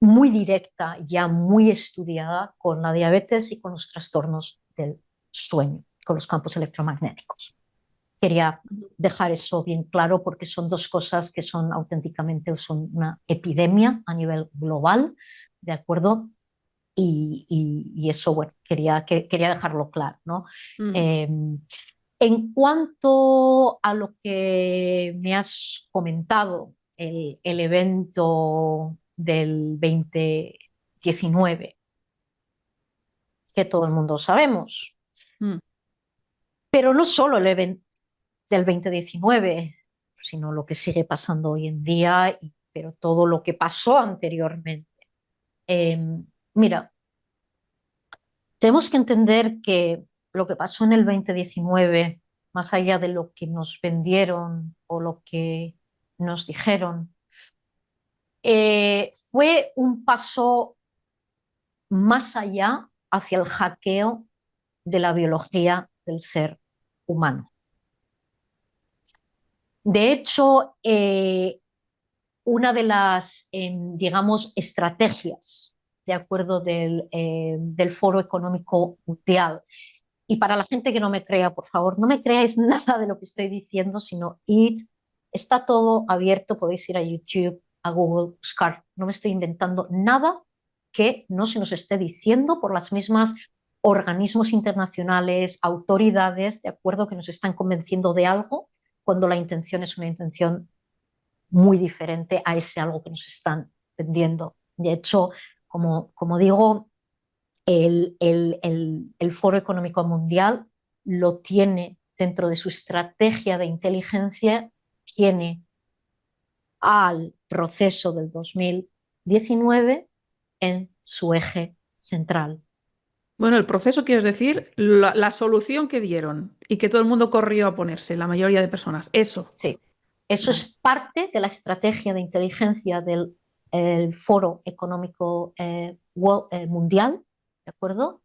muy directa, ya muy estudiada, con la diabetes y con los trastornos del sueño, con los campos electromagnéticos. Quería dejar eso bien claro porque son dos cosas que son auténticamente, son una epidemia a nivel global, ¿de acuerdo? Y eso, bueno, quería dejarlo claro, ¿no? Mm. Eh, en cuanto a lo que me has comentado, el evento del 2019, que todo el mundo sabemos, Mm. pero no solo el evento del 2019, sino lo que sigue pasando hoy en día, pero todo lo que pasó anteriormente. Eh, Mira, tenemos que entender que lo que pasó en el 2019, más allá de lo que nos vendieron o lo que nos dijeron, fue un paso más allá hacia el hackeo de la biología del ser humano. De hecho, una de las, digamos, estrategias, de acuerdo, del Foro Económico Mundial. Y para la gente que no me crea, por favor, no me creáis nada de lo que estoy diciendo, sino está todo abierto, podéis ir a YouTube, a Google, buscar. No me estoy inventando nada que no se nos esté diciendo por las mismas organismos internacionales, autoridades, de acuerdo, que nos están convenciendo de algo cuando la intención es una intención muy diferente a ese algo que nos están vendiendo. De hecho, como digo, el Foro Económico Mundial lo tiene dentro de su estrategia de inteligencia, tiene al proceso del 2019 en su eje central. Bueno, el proceso, quieres decir, la solución que dieron y que todo el mundo corrió a ponerse, la mayoría de personas. Eso. Sí. Eso Vale. es parte de la estrategia de inteligencia del Foro Económico Mundial, ¿de acuerdo?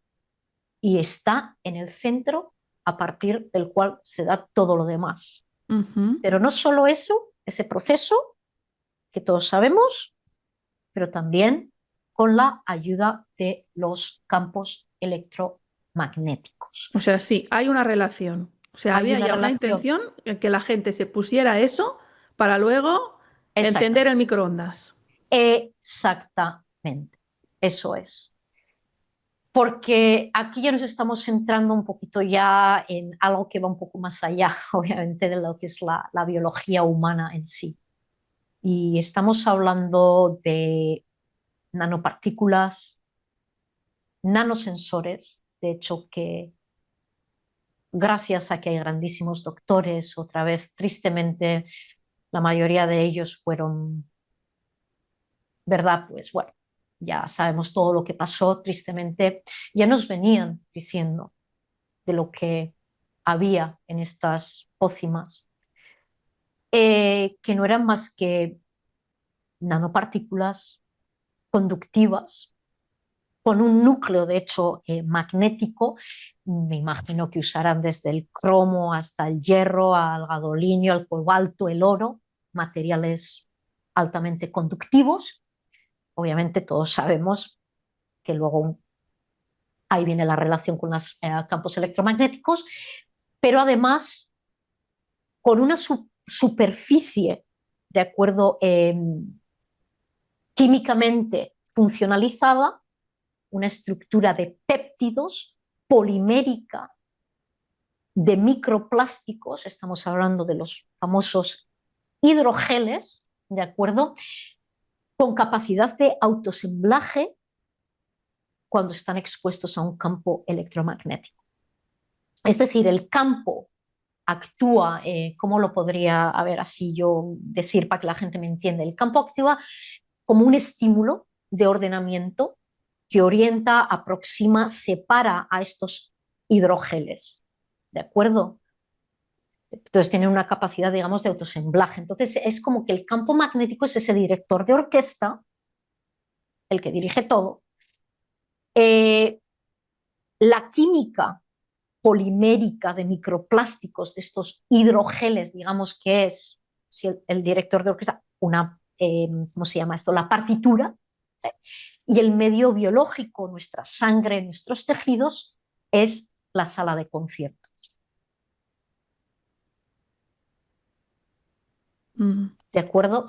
Y está en el centro a partir del cual se da todo lo demás. Ujú. Pero no solo eso, ese proceso que todos sabemos, pero también con la ayuda de los campos electromagnéticos. O sea, sí, hay una relación. O sea, Hay había una ya una relación, intención en que la gente se pusiera eso para luego encender el exactamente, microondas. exactamente, eso es. Porque aquí ya nos estamos centrando un poquito ya en algo que va un poco más allá, obviamente, de lo que es la biología humana en sí. Y estamos hablando de nanopartículas, nanosensores, de hecho que gracias a que hay grandísimos doctores, otra vez tristemente la mayoría de ellos fueron, ¿verdad? Pues bueno, ya sabemos todo lo que pasó, tristemente, ya nos venían diciendo de lo que había en estas pócimas, que no eran más que nanopartículas conductivas con un núcleo, de hecho, magnético. Me imagino que usarán desde el cromo hasta el hierro, al gadolinio, al cobalto, el oro, materiales altamente conductivos. Obviamente todos sabemos que luego ahí viene la relación con los campos electromagnéticos, pero además con una superficie, de acuerdo, químicamente funcionalizada, una estructura de péptidos polimérica de microplásticos, estamos hablando de los famosos hidrogeles, ¿de acuerdo? Con capacidad de autosemblaje cuando están expuestos a un campo electromagnético. Es decir, el campo actúa, ¿cómo lo podría, a ver, así yo decir para que la gente me entienda? El campo actúa como un estímulo de ordenamiento que orienta, aproxima, separa a estos hidrogeles, ¿de acuerdo? Entonces tienen una capacidad, digamos, de autosemblaje. Entonces es como que el campo magnético es ese director de orquesta, el que dirige todo. La química polimérica de microplásticos, de estos hidrogeles, digamos que es, si el director de orquesta, una, ¿cómo se llama esto? La partitura, ¿sí? Y el medio biológico, nuestra sangre, nuestros tejidos, es la sala de conciertos. ¿De acuerdo?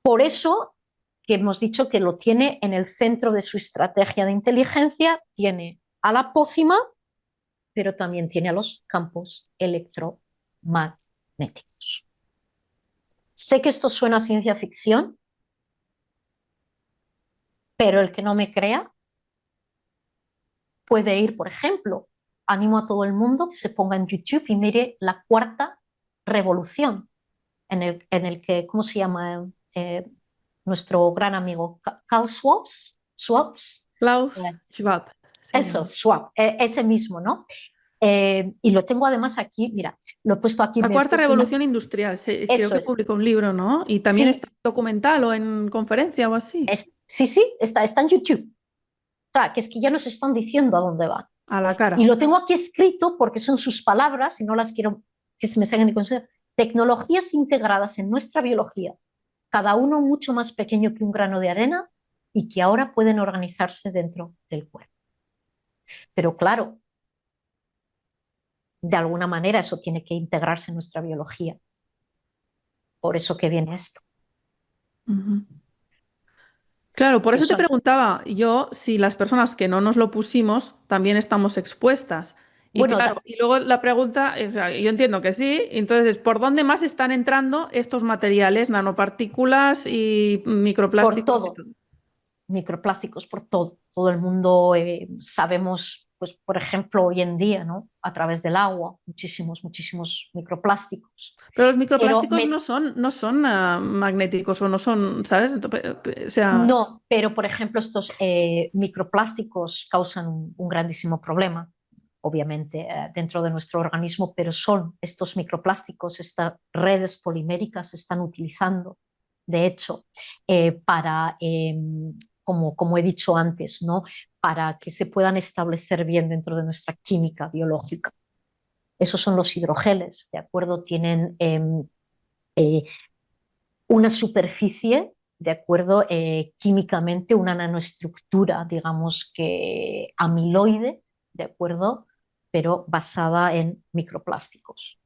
Por eso que hemos dicho que lo tiene en el centro de su estrategia de inteligencia, tiene a la pócima, pero también tiene a los campos electromagnéticos. Sé que esto suena a ciencia ficción, pero el que no me crea puede ir, por ejemplo, animo a todo el mundo que se ponga en YouTube y mire la cuarta revolución, en el que, ¿cómo se llama? Nuestro gran amigo Carl Schwartz, Klaus Schwab. eso, Schwab, ese mismo, ¿no? Y lo tengo además aquí, mira, lo he puesto aquí. La Me he cuarta puesto revolución industrial, creo eso que es, publicó un libro, ¿no? Y también sí, está documental o en conferencia o así. sí, sí, está en YouTube. O sea, que es que ya nos están diciendo a dónde van. A la cara. Y lo tengo aquí escrito porque son sus palabras y no las quiero que se me salgan de consideración. Tecnologías integradas en nuestra biología, cada uno mucho más pequeño que un grano de arena y que ahora pueden organizarse dentro del cuerpo. Pero claro, de alguna manera eso tiene que integrarse en nuestra biología. Por eso que viene esto. Ujú. Claro, por Que eso te son, preguntaba yo si las personas que no nos lo pusimos también estamos expuestas. Y bueno, claro, y luego la pregunta, o sea, yo entiendo que sí, entonces, ¿por dónde más están entrando estos materiales, nanopartículas y por microplásticos y todo, todo? microplásticos por todo el mundo, sabemos, pues, por ejemplo, hoy en día, ¿no? A través del agua, muchísimos microplásticos. Pero los Pero microplásticos no son magnéticos o no son, ¿sabes? O sea, no, pero por ejemplo, estos microplásticos causan un grandísimo problema, obviamente, dentro de nuestro organismo, pero son estos microplásticos, estas redes poliméricas se están utilizando, de hecho, para, como he dicho antes, ¿no? Para que se puedan establecer bien dentro de nuestra química biológica. Esos son los hidrogeles, ¿de acuerdo? Tienen eh, una superficie, de acuerdo, químicamente una nanoestructura, digamos que amiloide, de acuerdo, pero basada en microplásticos.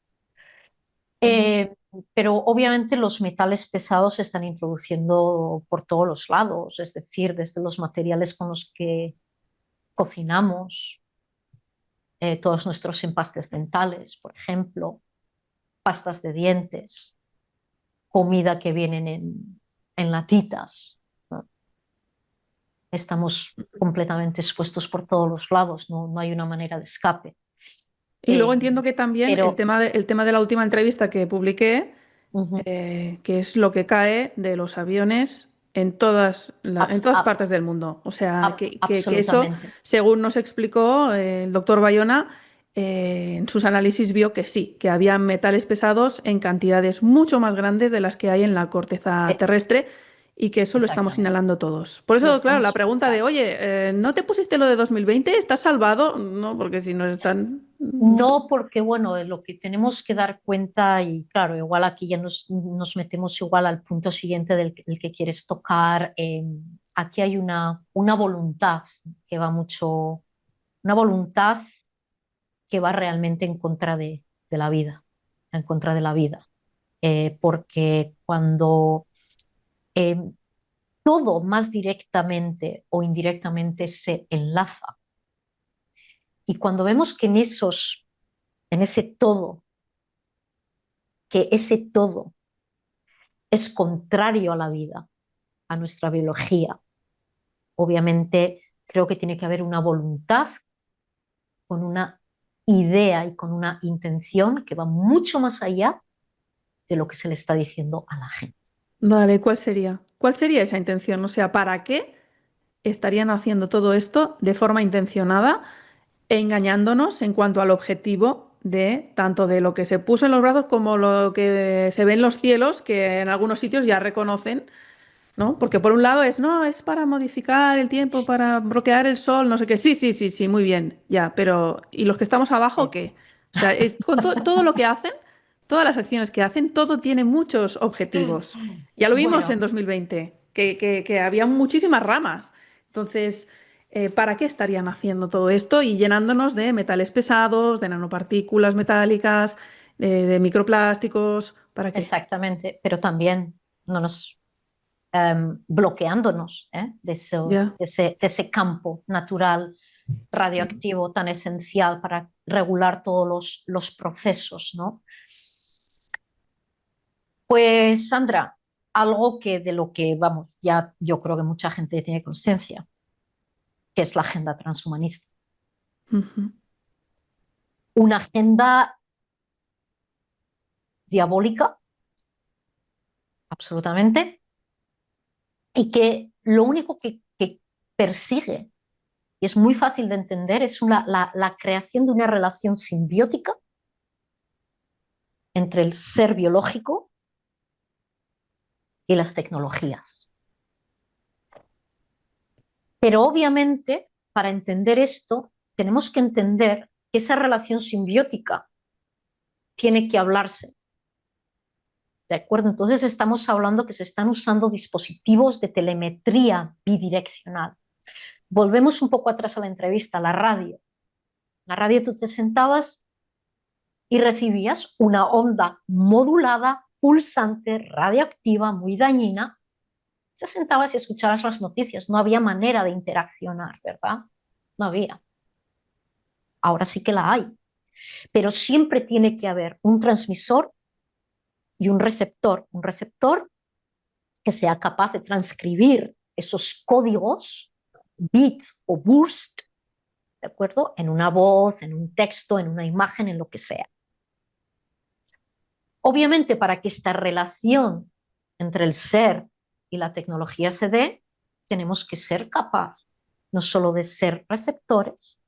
Eh, pero obviamente los metales pesados se están introduciendo por todos los lados, es decir, desde los materiales con los que cocinamos, todos nuestros empastes dentales, por ejemplo, pastas de dientes, comida que vienen en latitas, ¿no? Estamos completamente expuestos por todos los lados, no hay una manera de escape. Y luego Eh, entiendo que también pero el tema de la última entrevista que publiqué, ujú, que es lo que cae de los aviones en abs- todas ab- partes del mundo. O sea, que eso, absolutamente. según nos explicó el doctor Bayona, en sus análisis vio que sí, que había metales pesados en cantidades mucho más grandes de las que hay en la corteza Eh, terrestre y que eso lo estamos exactamente. inhalando todos. Por Lo eso, claro, la estamos, pregunta de, claro. oye, ¿no te pusiste lo de 2020? ¿Estás salvado? No, porque si nos están... No, porque bueno, de lo que tenemos que dar cuenta, y claro, igual aquí ya nos metemos igual al punto siguiente del el que quieres tocar. Aquí hay una voluntad que va mucho, una voluntad que va realmente en contra de la vida, en contra de la vida. Porque cuando eh, todo más directamente o indirectamente se enlaza, y cuando vemos que en ese todo, que ese todo es contrario a la vida, a nuestra biología. Obviamente, creo que tiene que haber una voluntad con una idea y con una intención que va mucho más allá de lo que se le está diciendo a la gente. Vale, ¿cuál sería? ¿Cuál sería esa intención? O sea, ¿para qué estarían haciendo todo esto de forma intencionada, engañándonos en cuanto al objetivo de tanto de lo que se puso en los brazos como lo que se ve en los cielos, que en algunos sitios ya reconocen, ¿no? Porque por un lado es, no, es para modificar el tiempo, para bloquear el sol, no sé qué. Sí, sí, sí, sí, muy bien, ya, pero ¿y los que estamos abajo Sí. qué? O sea, con todo lo que hacen, todas las acciones que hacen, todo tiene muchos objetivos. Ya lo vimos en Bueno, 2020, que había muchísimas ramas. Entonces, ¿para qué estarían haciendo todo esto y llenándonos de metales pesados, de nanopartículas metálicas, de microplásticos? ¿Para qué? exactamente, pero también no nos bloqueándonos Ya. de ese campo natural radioactivo tan esencial para regular todos los procesos, ¿no? Pues Sandra, algo que de lo que, vamos, ya yo creo que mucha gente tiene conciencia, que es la agenda transhumanista. Ujú. Una agenda diabólica, absolutamente, y que lo único que persigue, y es muy fácil de entender, es la creación de una relación simbiótica entre el ser biológico y las tecnologías. Pero obviamente, para entender esto, tenemos que entender que esa relación simbiótica tiene que hablarse. ¿De acuerdo? Entonces estamos hablando que se están usando dispositivos de telemetría bidireccional. Volvemos un poco atrás a la entrevista, la radio. La radio tú te sentabas y recibías una onda modulada, pulsante, radioactiva, muy dañina. Te sentabas y escuchabas las noticias. No había manera de interaccionar, ¿verdad? No había. Ahora sí que la hay. Pero siempre tiene que haber un transmisor y un receptor que sea capaz de transcribir esos códigos, bits o burst, ¿de acuerdo? En una voz, en un texto, en una imagen, en lo que sea. Obviamente, para que esta relación entre el ser y la tecnología se dé, tenemos que ser capaces no solo de ser receptores,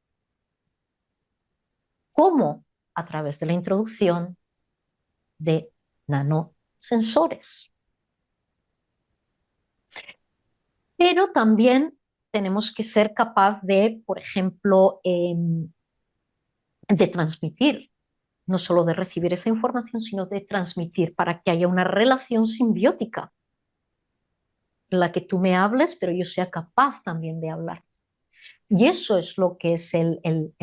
como a través de la introducción de nanosensores. Pero también tenemos que ser capaz de, por ejemplo, de transmitir, no solo de recibir esa información, sino de transmitir para que haya una relación simbiótica en la que tú me hables, pero yo sea capaz también de hablar. Y eso es lo que es el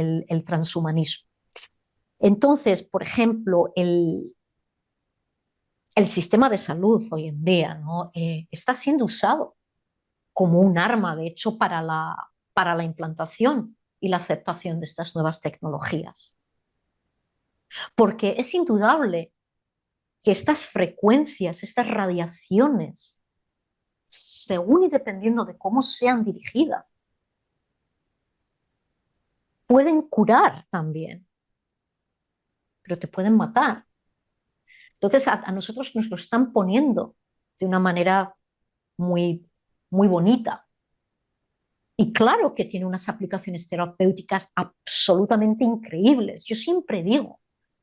transhumanismo. Entonces, por ejemplo, el sistema de salud hoy en día, ¿no? Está siendo usado como un arma, de hecho, para la implantación y la aceptación de estas nuevas tecnologías. Porque es indudable que estas frecuencias, estas radiaciones, según y dependiendo de cómo sean dirigidas, pueden curar también, pero te pueden matar. Entonces a nosotros nos lo están poniendo de una manera muy, muy bonita. Y claro que tiene unas aplicaciones terapéuticas absolutamente increíbles. Yo siempre digo,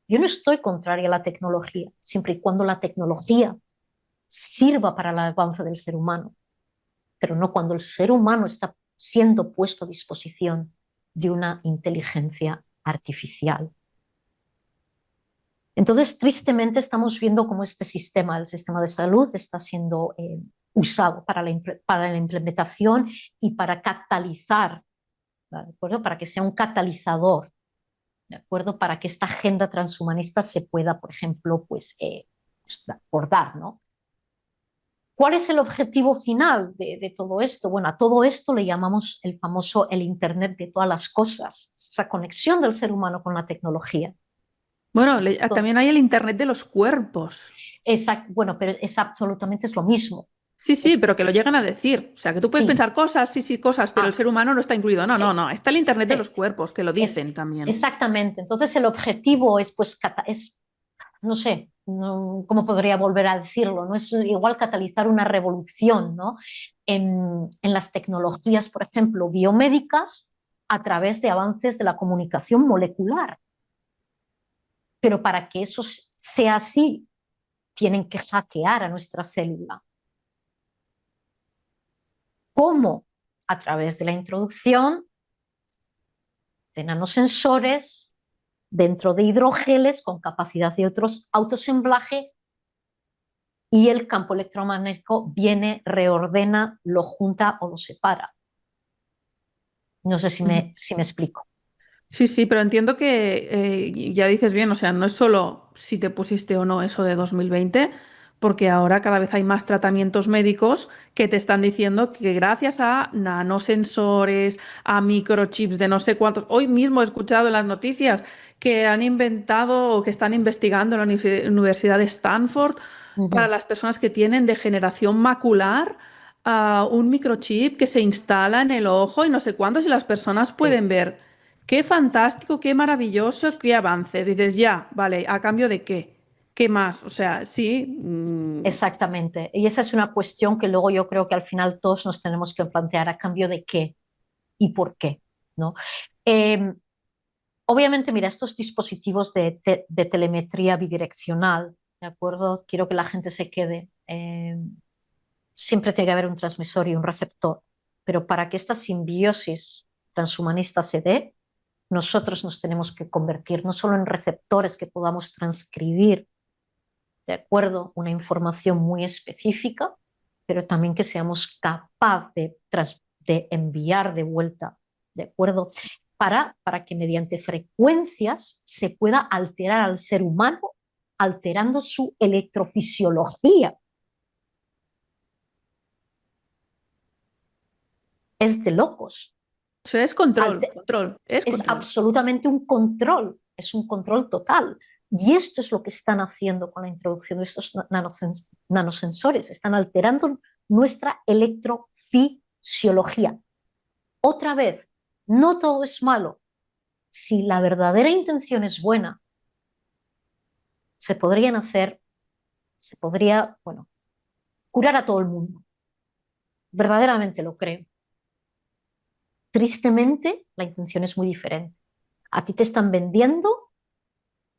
yo no estoy contraria a la tecnología, siempre y cuando la tecnología sirva para el avance del ser humano, pero no cuando el ser humano está siendo puesto a disposición de una inteligencia artificial. Entonces, tristemente, estamos viendo cómo este sistema, el sistema de salud, está siendo usado para la implementación y para catalizar, ¿de acuerdo? Para que sea un catalizador, ¿de acuerdo? Para que esta agenda transhumanista se pueda, por ejemplo, pues abordar, ¿no? ¿Cuál es el objetivo final de todo esto? Bueno, a todo esto le llamamos el Internet de todas las cosas, esa conexión del ser humano con la tecnología. Bueno, también hay el Internet de los cuerpos. Bueno, pero absolutamente es lo mismo. Sí, sí, pero que lo llegan a decir. O sea, que tú puedes Sí, pensar cosas, sí, sí, cosas, pero el ser humano no está incluido. No, no, sí, no. Está el Internet de sí, los cuerpos, que lo es, dicen también. exactamente. Entonces el objetivo es, pues, no sé, cómo podría volver a decirlo, no es igual catalizar una revolución, ¿no? En las tecnologías, por ejemplo, biomédicas, a través de avances de la comunicación molecular. Pero para que eso sea así, tienen que hackear a nuestra célula. ¿Cómo? A través de la introducción de nanosensores dentro de hidrogeles con capacidad de otros autosemblaje, y el campo electromagnético viene, reordena, lo junta o lo separa. No sé Ujú. si me explico. Sí, sí, pero entiendo que ya dices bien, o sea, no es solo si te pusiste o no eso de 2020, porque ahora cada vez hay más tratamientos médicos que te están diciendo que gracias a nanosensores, a microchips de no sé cuántos, hoy mismo he escuchado en las noticias que han inventado o que están investigando en la Universidad de Stanford para Ujú. las personas que tienen degeneración macular, un microchip que se instala en el ojo y no sé cuántos y las personas Sí, pueden ver. Qué fantástico, qué maravilloso, qué avances. Dices, ya, vale, ¿a cambio de qué? ¿Qué más? O sea, sí. exactamente. Y esa es una cuestión que luego yo creo que al final todos nos tenemos que plantear a cambio de qué y por qué, ¿no? Eh, Obviamente, mira, estos dispositivos de telemetría bidireccional, ¿de acuerdo? Quiero que la gente se quede. Siempre tiene que haber un transmisor y un receptor, pero para que esta simbiosis transhumanista se dé, nosotros nos tenemos que convertir no solo en receptores que podamos transcribir, ¿de acuerdo?, una información muy específica, pero también que seamos capaces de enviar de vuelta, ¿de acuerdo? Para que mediante frecuencias se pueda alterar al ser humano, alterando su electrofisiología. Es de locos. O sea, es control, Alte- control, es es control. absolutamente un control, es un control total. Y esto es lo que están haciendo con la introducción de estos nanosensores. Están alterando nuestra electrofisiología. Otra vez, no todo es malo. Si la verdadera intención es buena, se podrían hacer, se podría, bueno, curar a todo el mundo. Verdaderamente lo creo. Tristemente, la intención es muy diferente. A ti te están vendiendo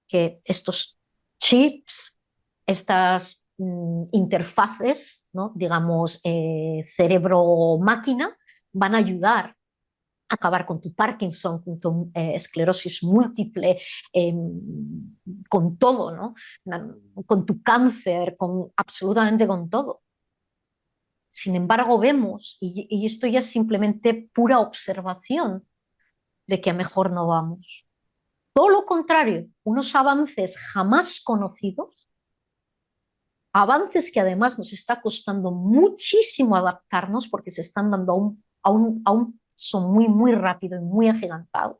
que estos chips, estas interfaces, ¿no?, digamos, cerebro-máquina, van a ayudar a acabar con tu Parkinson, con tu esclerosis múltiple, eh, con todo, ¿no?, con tu cáncer, con absolutamente con todo. Sin embargo, vemos, y esto ya es simplemente pura observación, de que a mejor no vamos. Todo lo contrario, unos avances jamás conocidos, avances que además nos está costando muchísimo adaptarnos porque se están dando a un son muy, muy rápido y muy agigantado,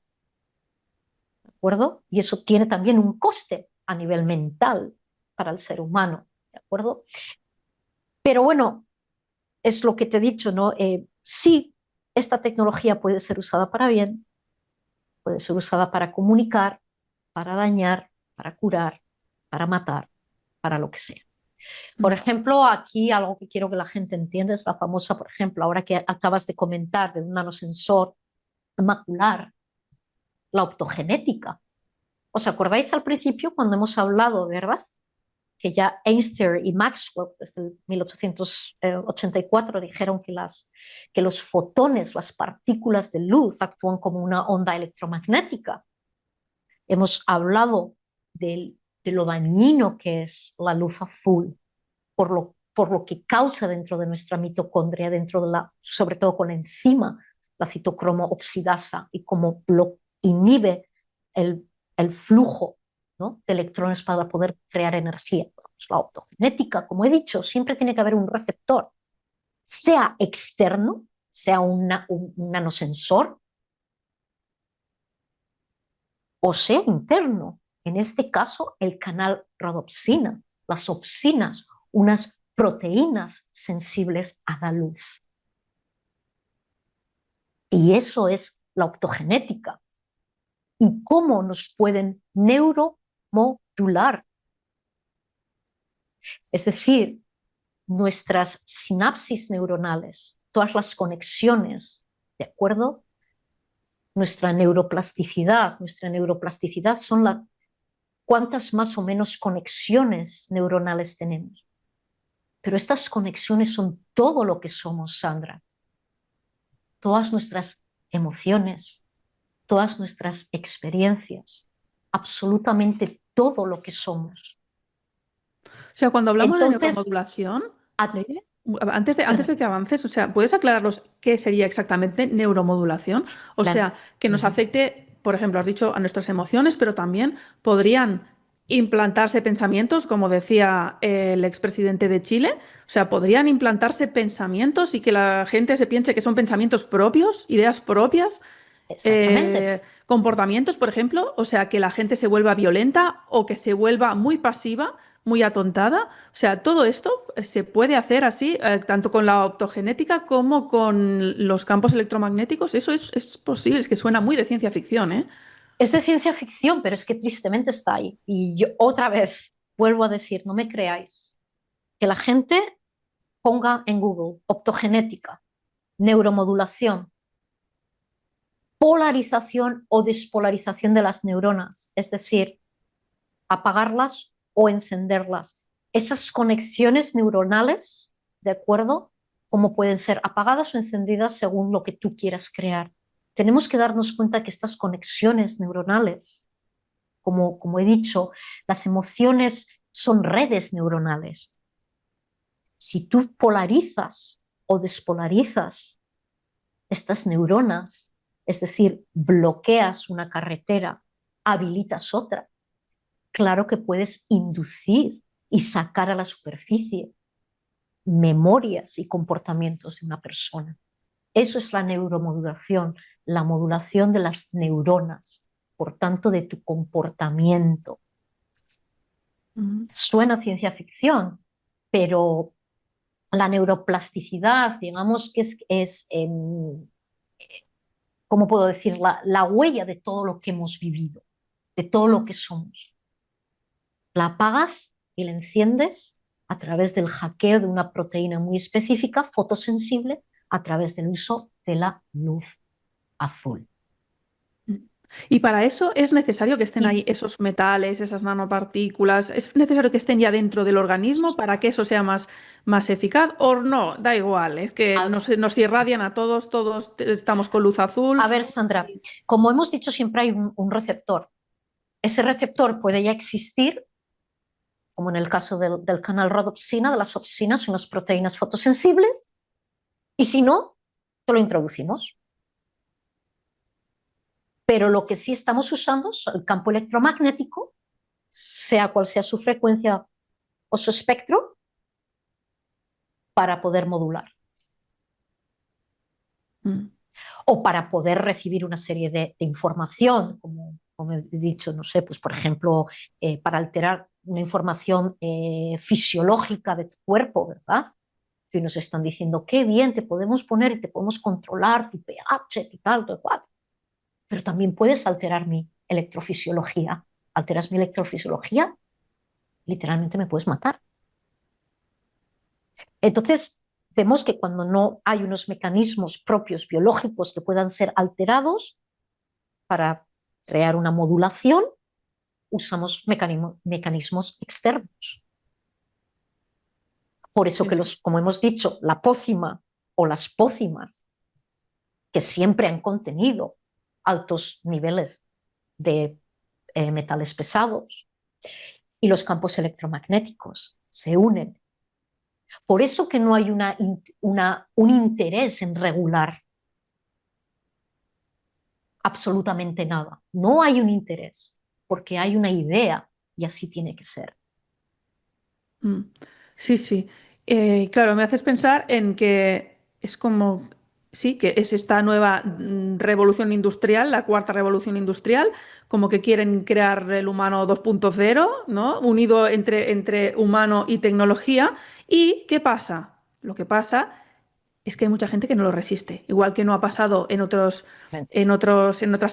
¿de acuerdo? Y eso tiene también un coste a nivel mental para el ser humano, ¿de acuerdo? Pero bueno, es lo que te he dicho, ¿no? Sí, esta tecnología puede ser usada para bien, puede ser usada para comunicar, para dañar, para curar, para matar, para lo que sea. Por ejemplo, aquí algo que quiero que la gente entienda es la famosa, por ejemplo, ahora que acabas de comentar de un nanosensor macular, la optogenética. ¿Os acordáis al principio cuando hemos hablado, verdad? Que ya Einstein y Maxwell desde 1884 dijeron que los fotones, las partículas de luz, actúan como una onda electromagnética. Hemos hablado de lo dañino que es la luz azul, por lo que causa dentro de nuestra mitocondria, sobre todo con la enzima, la citocromo oxidasa, y cómo lo inhibe el flujo, ¿no?, de electrones para poder crear energía. Pues la optogenética, como he dicho, siempre tiene que haber un receptor, sea externo, sea un nanosensor, o sea interno. En este caso, el canal rodopsina, las opsinas, unas proteínas sensibles a la luz. Y eso es la optogenética. Y cómo nos pueden neuromodular. Es decir, nuestras sinapsis neuronales, todas las conexiones, ¿de acuerdo? Nuestra neuroplasticidad son cuántas más o menos conexiones neuronales tenemos. Pero estas conexiones son todo lo que somos, Sandra. Todas nuestras emociones, todas nuestras experiencias, absolutamente todo lo que somos. O sea, cuando hablamos de Entonces, neuromodulación, a- Leire, antes de perdón, que avances, o sea, ¿puedes aclararnos qué sería exactamente neuromodulación? O claro. sea, que nos Ujú. afecte, por ejemplo, has dicho a nuestras emociones, pero también podrían implantarse pensamientos, como decía el expresidente de Chile. O sea, podrían implantarse pensamientos y que la gente se piense que son pensamientos propios, ideas propias, Exactamente. comportamientos, por ejemplo, o sea, que la gente se vuelva violenta o que se vuelva muy pasiva, muy atontada. O sea, todo esto se puede hacer así, tanto con la optogenética como con los campos electromagnéticos. Eso es posible, es que suena muy de ciencia ficción, ¿eh? Es de ciencia ficción, pero es que tristemente está ahí. Y yo otra vez vuelvo a decir, no me creáis, que la gente ponga en Google optogenética, neuromodulación, polarización o despolarización de las neuronas, es decir, apagarlas o encenderlas. Esas conexiones neuronales, ¿de acuerdo? Como pueden ser apagadas o encendidas según lo que tú quieras crear. Tenemos que darnos cuenta que estas conexiones neuronales, como he dicho, las emociones son redes neuronales. Si tú polarizas o despolarizas estas neuronas, es decir, bloqueas una carretera, habilitas otra, claro que puedes inducir y sacar a la superficie memorias y comportamientos de una persona. Eso es la neuromodulación, la modulación de las neuronas, por tanto, de tu comportamiento. Mm. Suena ciencia ficción, pero la neuroplasticidad, digamos que ¿cómo puedo decir? La huella de todo lo que hemos vivido, de todo lo que somos. La apagas y la enciendes a través del hackeo de una proteína muy específica, fotosensible, a través del uso de la luz azul. Y para eso es necesario que estén Y ahí esos metales, esas nanopartículas. ¿Es necesario que estén ya dentro del organismo para que eso sea más eficaz? ¿O no? Da igual, es que a, nos irradian a todos, todos estamos con luz azul. a ver, Sandra, como hemos dicho, siempre hay un receptor. Ese receptor puede ya existir, como en el caso del canal rodopsina, de las opsinas, son las proteínas fotosensibles, y si no, te lo introducimos. Pero lo que sí estamos usando es el campo electromagnético, sea cual sea su frecuencia o su espectro, para poder modular Mm. o para poder recibir una serie de información, como he dicho, no sé, pues por ejemplo, para alterar una información fisiológica de tu cuerpo, ¿verdad? Y nos están diciendo, qué bien, te podemos poner y te podemos controlar tu pH, tu tal, tu cual. Pero también puedes alterar mi electrofisiología. Alteras mi electrofisiología, literalmente me puedes matar. Entonces, vemos que cuando no hay unos mecanismos propios biológicos que puedan ser alterados para crear una modulación, usamos mecanismos externos. Por eso que como hemos dicho, la pócima o las pócimas, que siempre han contenido altos niveles de metales pesados, y los campos electromagnéticos se unen. Por eso que no hay un interés en regular absolutamente nada. No hay un interés, porque hay una idea y así tiene que ser. Sí, sí. Claro, me haces pensar en que es como, sí, que es esta nueva revolución industrial, la cuarta revolución industrial, como que quieren crear el humano 2.0, ¿no? Unido entre humano y tecnología. ¿Y qué pasa? Lo que pasa es que hay mucha gente que no lo resiste, igual que no ha pasado en otras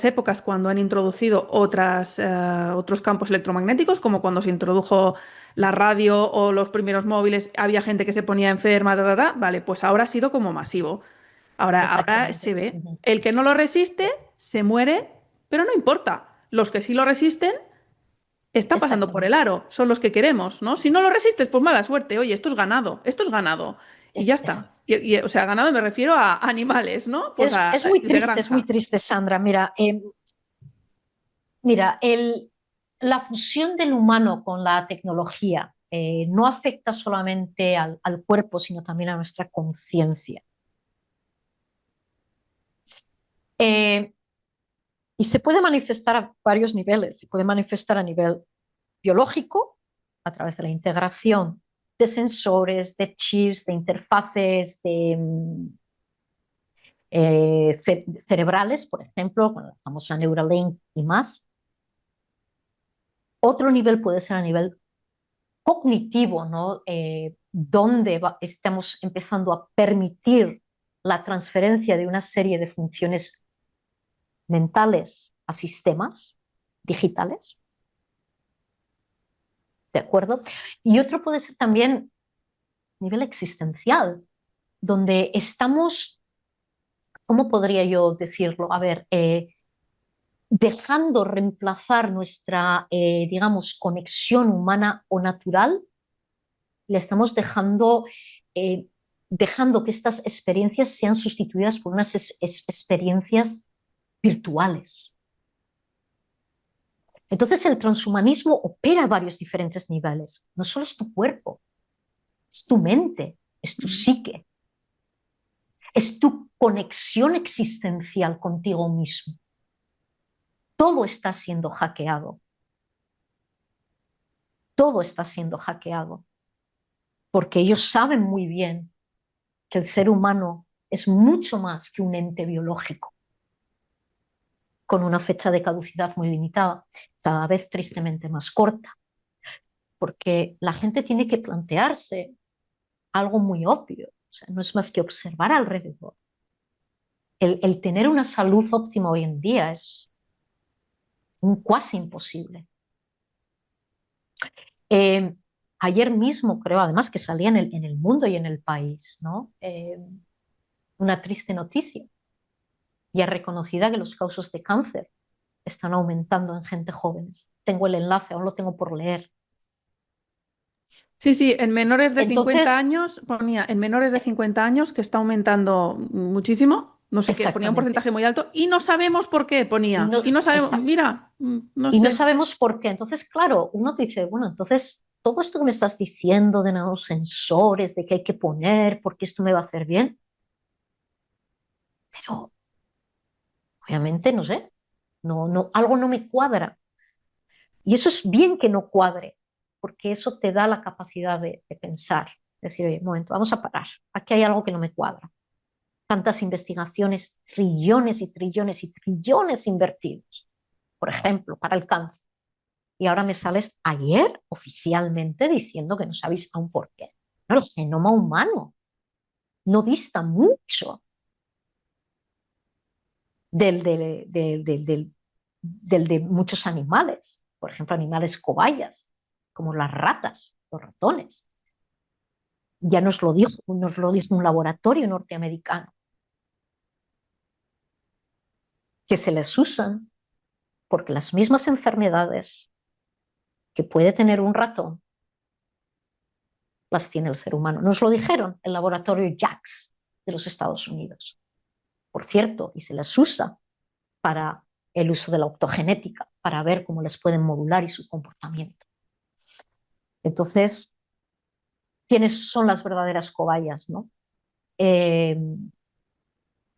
épocas cuando han introducido otros campos electromagnéticos, como cuando se introdujo la radio o los primeros móviles, había gente que se ponía enferma, vale, pues ahora ha sido como masivo. Ahora Exactamente. se ve. El que no lo resiste se muere, pero no importa. Los que sí lo resisten están pasando por el Exactamente. aro, son los que queremos, ¿no? Si no lo resistes, pues mala suerte. Oye, esto es ganado, esto es ganado. Y ya Eso. está. O sea, ganado me refiero a animales, ¿no? Pues Es muy granja. triste, Sandra. Mira, la fusión del humano con la tecnología no afecta solamente al cuerpo, sino también a nuestra conciencia. Eh, y se puede manifestar a varios niveles. Se puede manifestar a nivel biológico, a través de la integración de sensores, de chips, de interfaces, cerebrales, por ejemplo, con la famosa Neuralink y más. Otro nivel puede ser a nivel cognitivo, ¿no? Donde estamos empezando a permitir la transferencia de una serie de funciones mentales a sistemas digitales, ¿de acuerdo? Y otro puede ser también a nivel existencial, donde estamos, ¿cómo podría yo decirlo? A ver, dejando reemplazar nuestra, digamos, conexión humana o natural, le estamos eh, dejando que estas experiencias sean sustituidas por unas experiencias virtuales. Entonces el transhumanismo opera a varios diferentes niveles. No solo es tu cuerpo, es tu mente, es tu psique, es tu conexión existencial contigo mismo. Todo está siendo hackeado. Todo está siendo hackeado. Porque ellos saben muy bien que el ser humano es mucho más que un ente biológico, con una fecha de caducidad muy limitada, cada vez tristemente más corta. Porque la gente tiene que plantearse algo muy obvio. O sea, no es más que observar alrededor. El tener una salud óptima hoy en día es un cuasi imposible. Eh, Ayer mismo, creo, además que salía en el mundo y en el país, ¿no? Una triste noticia, ya reconocida que los casos de cáncer están aumentando en gente jóvenes. Tengo el enlace, aún lo tengo por leer. Sí, sí, en menores de 50 Entonces, años, ponía en menores de 50 años que está aumentando muchísimo, no sé qué, ponía un exactamente. porcentaje muy alto y no sabemos por qué Y ponía. no, Y no sabemos, exacto. mira, no Y no sé. sabemos por qué. Entonces, claro, uno te dice, bueno, entonces todo esto que me estás diciendo de nanosensores, de que hay que poner, porque esto me va a hacer bien, pero obviamente no sé, algo no me cuadra. Y eso es bien que no cuadre, porque eso te da la capacidad de pensar, decir, oye, un momento, vamos a parar, aquí hay algo que no me cuadra. Tantas investigaciones, trillones y trillones y trillones invertidos, por ejemplo, para el cáncer. Y ahora me sales ayer oficialmente diciendo que no sabéis aún por qué. No, el genoma humano. no dista mucho del de muchos animales, por ejemplo, animales cobayas, como las ratas, los ratones. Ya nos lo dijo un laboratorio norteamericano, que se les usan porque las mismas enfermedades que puede tener un ratón las tiene el ser humano. Nos lo dijeron el laboratorio Jax de los Estados Unidos. Por cierto, y se les usa para el uso de la optogenética, para ver cómo les pueden modular y su comportamiento. Entonces, ¿quiénes son las verdaderas cobayas, no?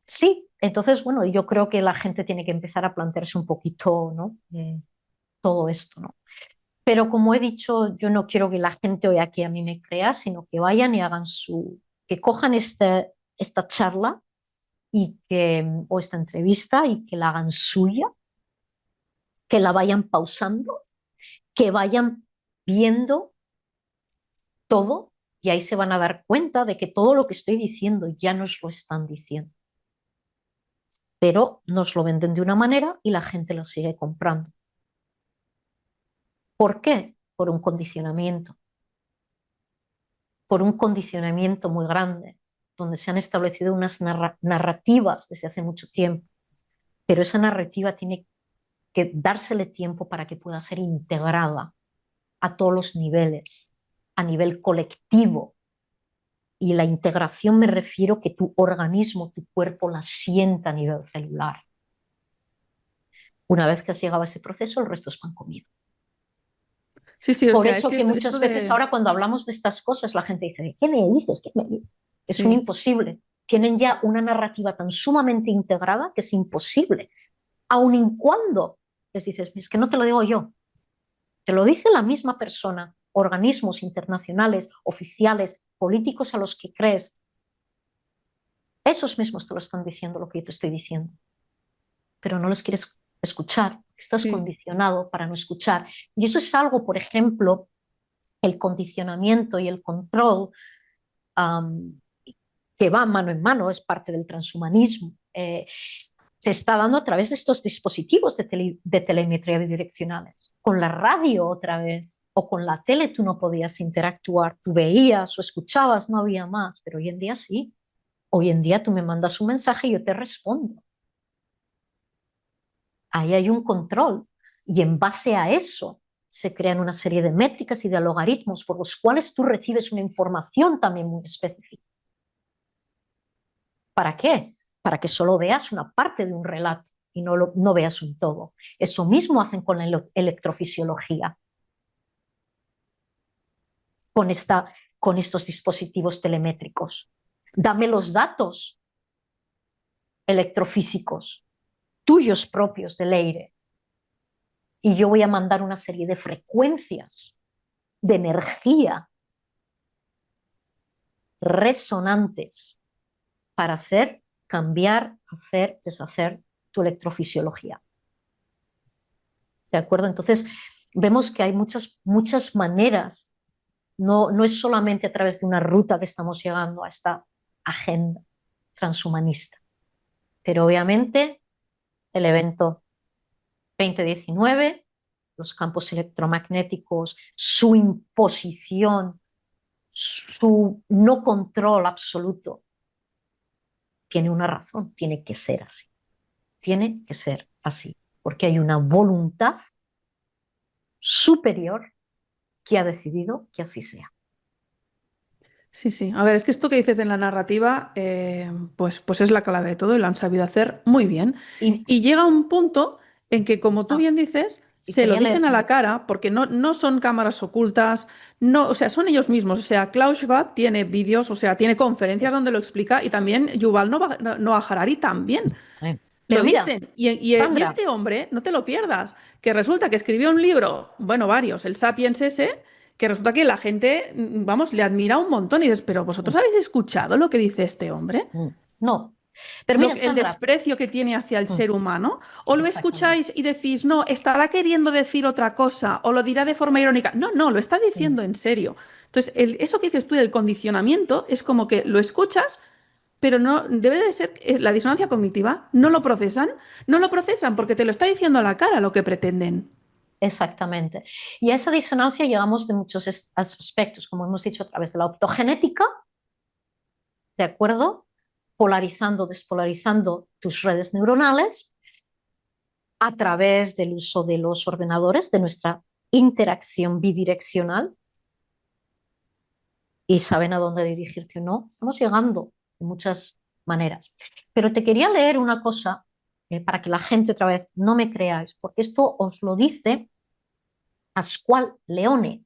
Sí, entonces, bueno, yo creo que la gente tiene que empezar a plantearse un poquito, ¿no? Todo esto, ¿no? Pero como he dicho, yo no quiero que la gente hoy aquí a mí me crea, sino que vayan y hagan que cojan esta charla o esta entrevista y que la hagan suya, que la vayan pausando, que vayan viendo todo y ahí se van a dar cuenta de que todo lo que estoy diciendo ya nos lo están diciendo. Pero nos lo venden de una manera y la gente lo sigue comprando. ¿Por qué? Por un condicionamiento muy grande, donde se han establecido unas narrativas desde hace mucho tiempo, pero esa narrativa tiene que dársele tiempo para que pueda ser integrada a todos los niveles, a nivel colectivo. Y la integración me refiero que tu organismo, tu cuerpo la sienta a nivel celular. Una vez que has llegado a ese proceso, el resto es pan comido. Sí, sí, o Por sea, es eso que que muchas veces de... ahora cuando hablamos de estas cosas la gente dice, ¿qué me dices? Es un Sí, imposible. Tienen ya una narrativa tan sumamente integrada que es imposible. Aun y cuando les dices, es que no te lo digo yo, te lo dice la misma persona, organismos internacionales, oficiales, políticos a los que crees, esos mismos te lo están diciendo lo que yo te estoy diciendo, pero no los quieres escuchar, estás sí, condicionado para no escuchar. Y eso es algo, por ejemplo, el condicionamiento y el control um, que va mano en mano, es parte del transhumanismo. Se está dando a través de estos dispositivos de telemetría bidireccionales. Con la radio otra vez, o con la tele tú no podías interactuar, tú veías o escuchabas, no había más, pero hoy en día sí. Hoy en día tú me mandas un mensaje y yo te respondo. Ahí hay un control y en base a eso se crean una serie de métricas y de logaritmos por los cuales tú recibes una información también muy específica. ¿Para qué? Para que solo veas una parte de un relato y no veas un todo. Eso mismo hacen con la electrofisiología, con estos dispositivos telemétricos. Dame los datos electrofísicos tuyos propios del aire y yo voy a mandar una serie de frecuencias de energía resonantes para cambiar, hacer, deshacer tu electrofisiología. ¿De acuerdo? Entonces, vemos que hay muchas maneras, no es solamente a través de una ruta que estamos llegando a esta agenda transhumanista, pero obviamente el evento 2019, los campos electromagnéticos, su imposición, su no control absoluto, tiene una razón, tiene que ser así. Tiene que ser así, porque hay una voluntad superior que ha decidido que así sea. sí, sí. A ver, es que esto que dices de la narrativa, pues es la clave de todo y lo han sabido hacer muy bien. Y, Y llega un punto en que, como tú bien dices, y se lo quería dicen a leerte. la cara, porque no son cámaras ocultas, no, o sea, son ellos mismos. O sea, Klaus Schwab tiene vídeos, o sea, tiene conferencias donde lo explica y también Yuval Noah Harari también. Lo Pero mira, dicen. Y Sandra, este hombre, no te lo pierdas, que resulta que escribió un libro, bueno, varios, el Sapiens ese, que resulta que la gente, vamos, le admira un montón y dices, pero ¿vosotros habéis escuchado lo que dice este hombre? no. Pero mira, El Sandra, desprecio que tiene hacia el ser humano, o lo exactamente. escucháis y decís, no, estará queriendo decir otra cosa, o lo dirá de forma irónica. No, no, lo está diciendo en serio. Entonces, eso que dices tú del condicionamiento es como que lo escuchas, pero no debe de ser la disonancia cognitiva. No lo procesan porque te lo está diciendo a la cara lo que pretenden. Exactamente. Y a esa disonancia llegamos de muchos aspectos, como hemos dicho, a través de la optogenética, ¿de acuerdo? Polarizando, despolarizando tus redes neuronales a través del uso de los ordenadores, de nuestra interacción bidireccional, y saben a dónde dirigirte o no. Estamos llegando de muchas maneras. Pero te quería leer una cosa para que la gente otra vez no me creáis, porque esto os lo dice Pascual Leone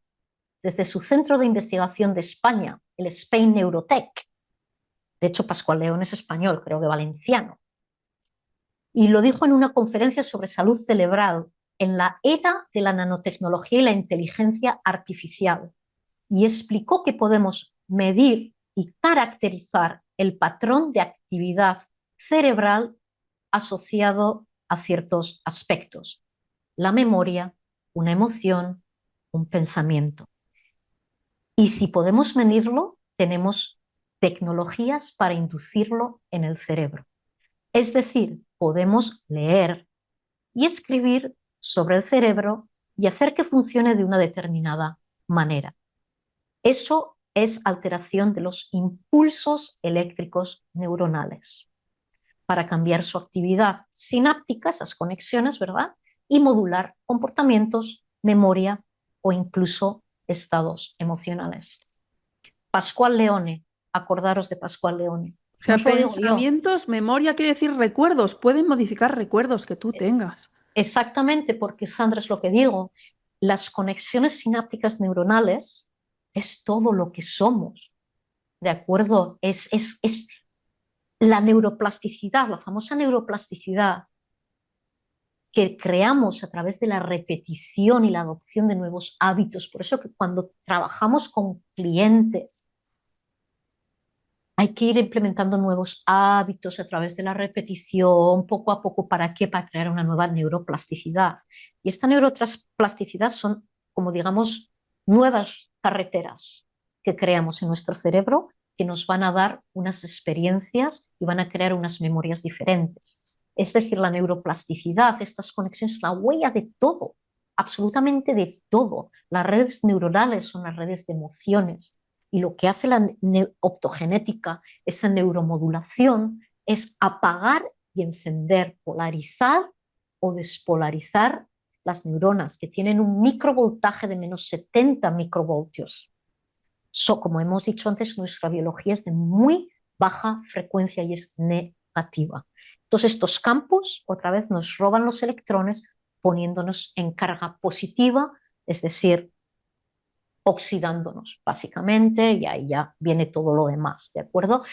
desde su centro de investigación de España, el Spain Neurotech. De hecho, Pascual Leone es español, creo que valenciano. Y lo dijo en una conferencia sobre salud cerebral en la era de la nanotecnología y la inteligencia artificial. Y explicó que podemos medir y caracterizar el patrón de actividad cerebral asociado a ciertos aspectos: la memoria, una emoción, un pensamiento. Y si podemos medirlo, tenemos tecnologías para inducirlo en el cerebro. Es decir, podemos leer y escribir sobre el cerebro y hacer que funcione de una determinada manera. Eso es alteración de los impulsos eléctricos neuronales para cambiar su actividad sináptica, esas conexiones, ¿verdad? Y modular comportamientos, memoria o incluso estados emocionales. Pascual Leone, acordaros de Pascual Leone. O No sea, os lo digo yo. pensamientos, memoria quiere decir recuerdos, pueden modificar recuerdos que tú tengas. Exactamente, porque Sandra, es lo que digo, las conexiones sinápticas neuronales es todo lo que somos, ¿de acuerdo? Es la neuroplasticidad, la famosa neuroplasticidad que creamos a través de la repetición y la adopción de nuevos hábitos. Por eso que cuando trabajamos con clientes hay que ir implementando nuevos hábitos a través de la repetición, poco a poco. ¿Para qué? Para crear una nueva neuroplasticidad. Y esta neuroplasticidad son, como digamos, nuevas carreteras que creamos en nuestro cerebro que nos van a dar unas experiencias y van a crear unas memorias diferentes. Es decir, la neuroplasticidad, estas conexiones, la huella de todo, absolutamente de todo. Las redes neuronales son las redes de emociones. Y lo que hace la optogenética, esa neuromodulación, es apagar y encender, polarizar o despolarizar las neuronas que tienen un microvoltaje de menos 70 microvoltios. Como hemos dicho antes, nuestra biología es de muy baja frecuencia y es negativa. Entonces estos campos otra vez nos roban los electrones poniéndonos en carga positiva, es decir, oxidándonos básicamente, y ahí ya viene todo lo demás, ¿de acuerdo?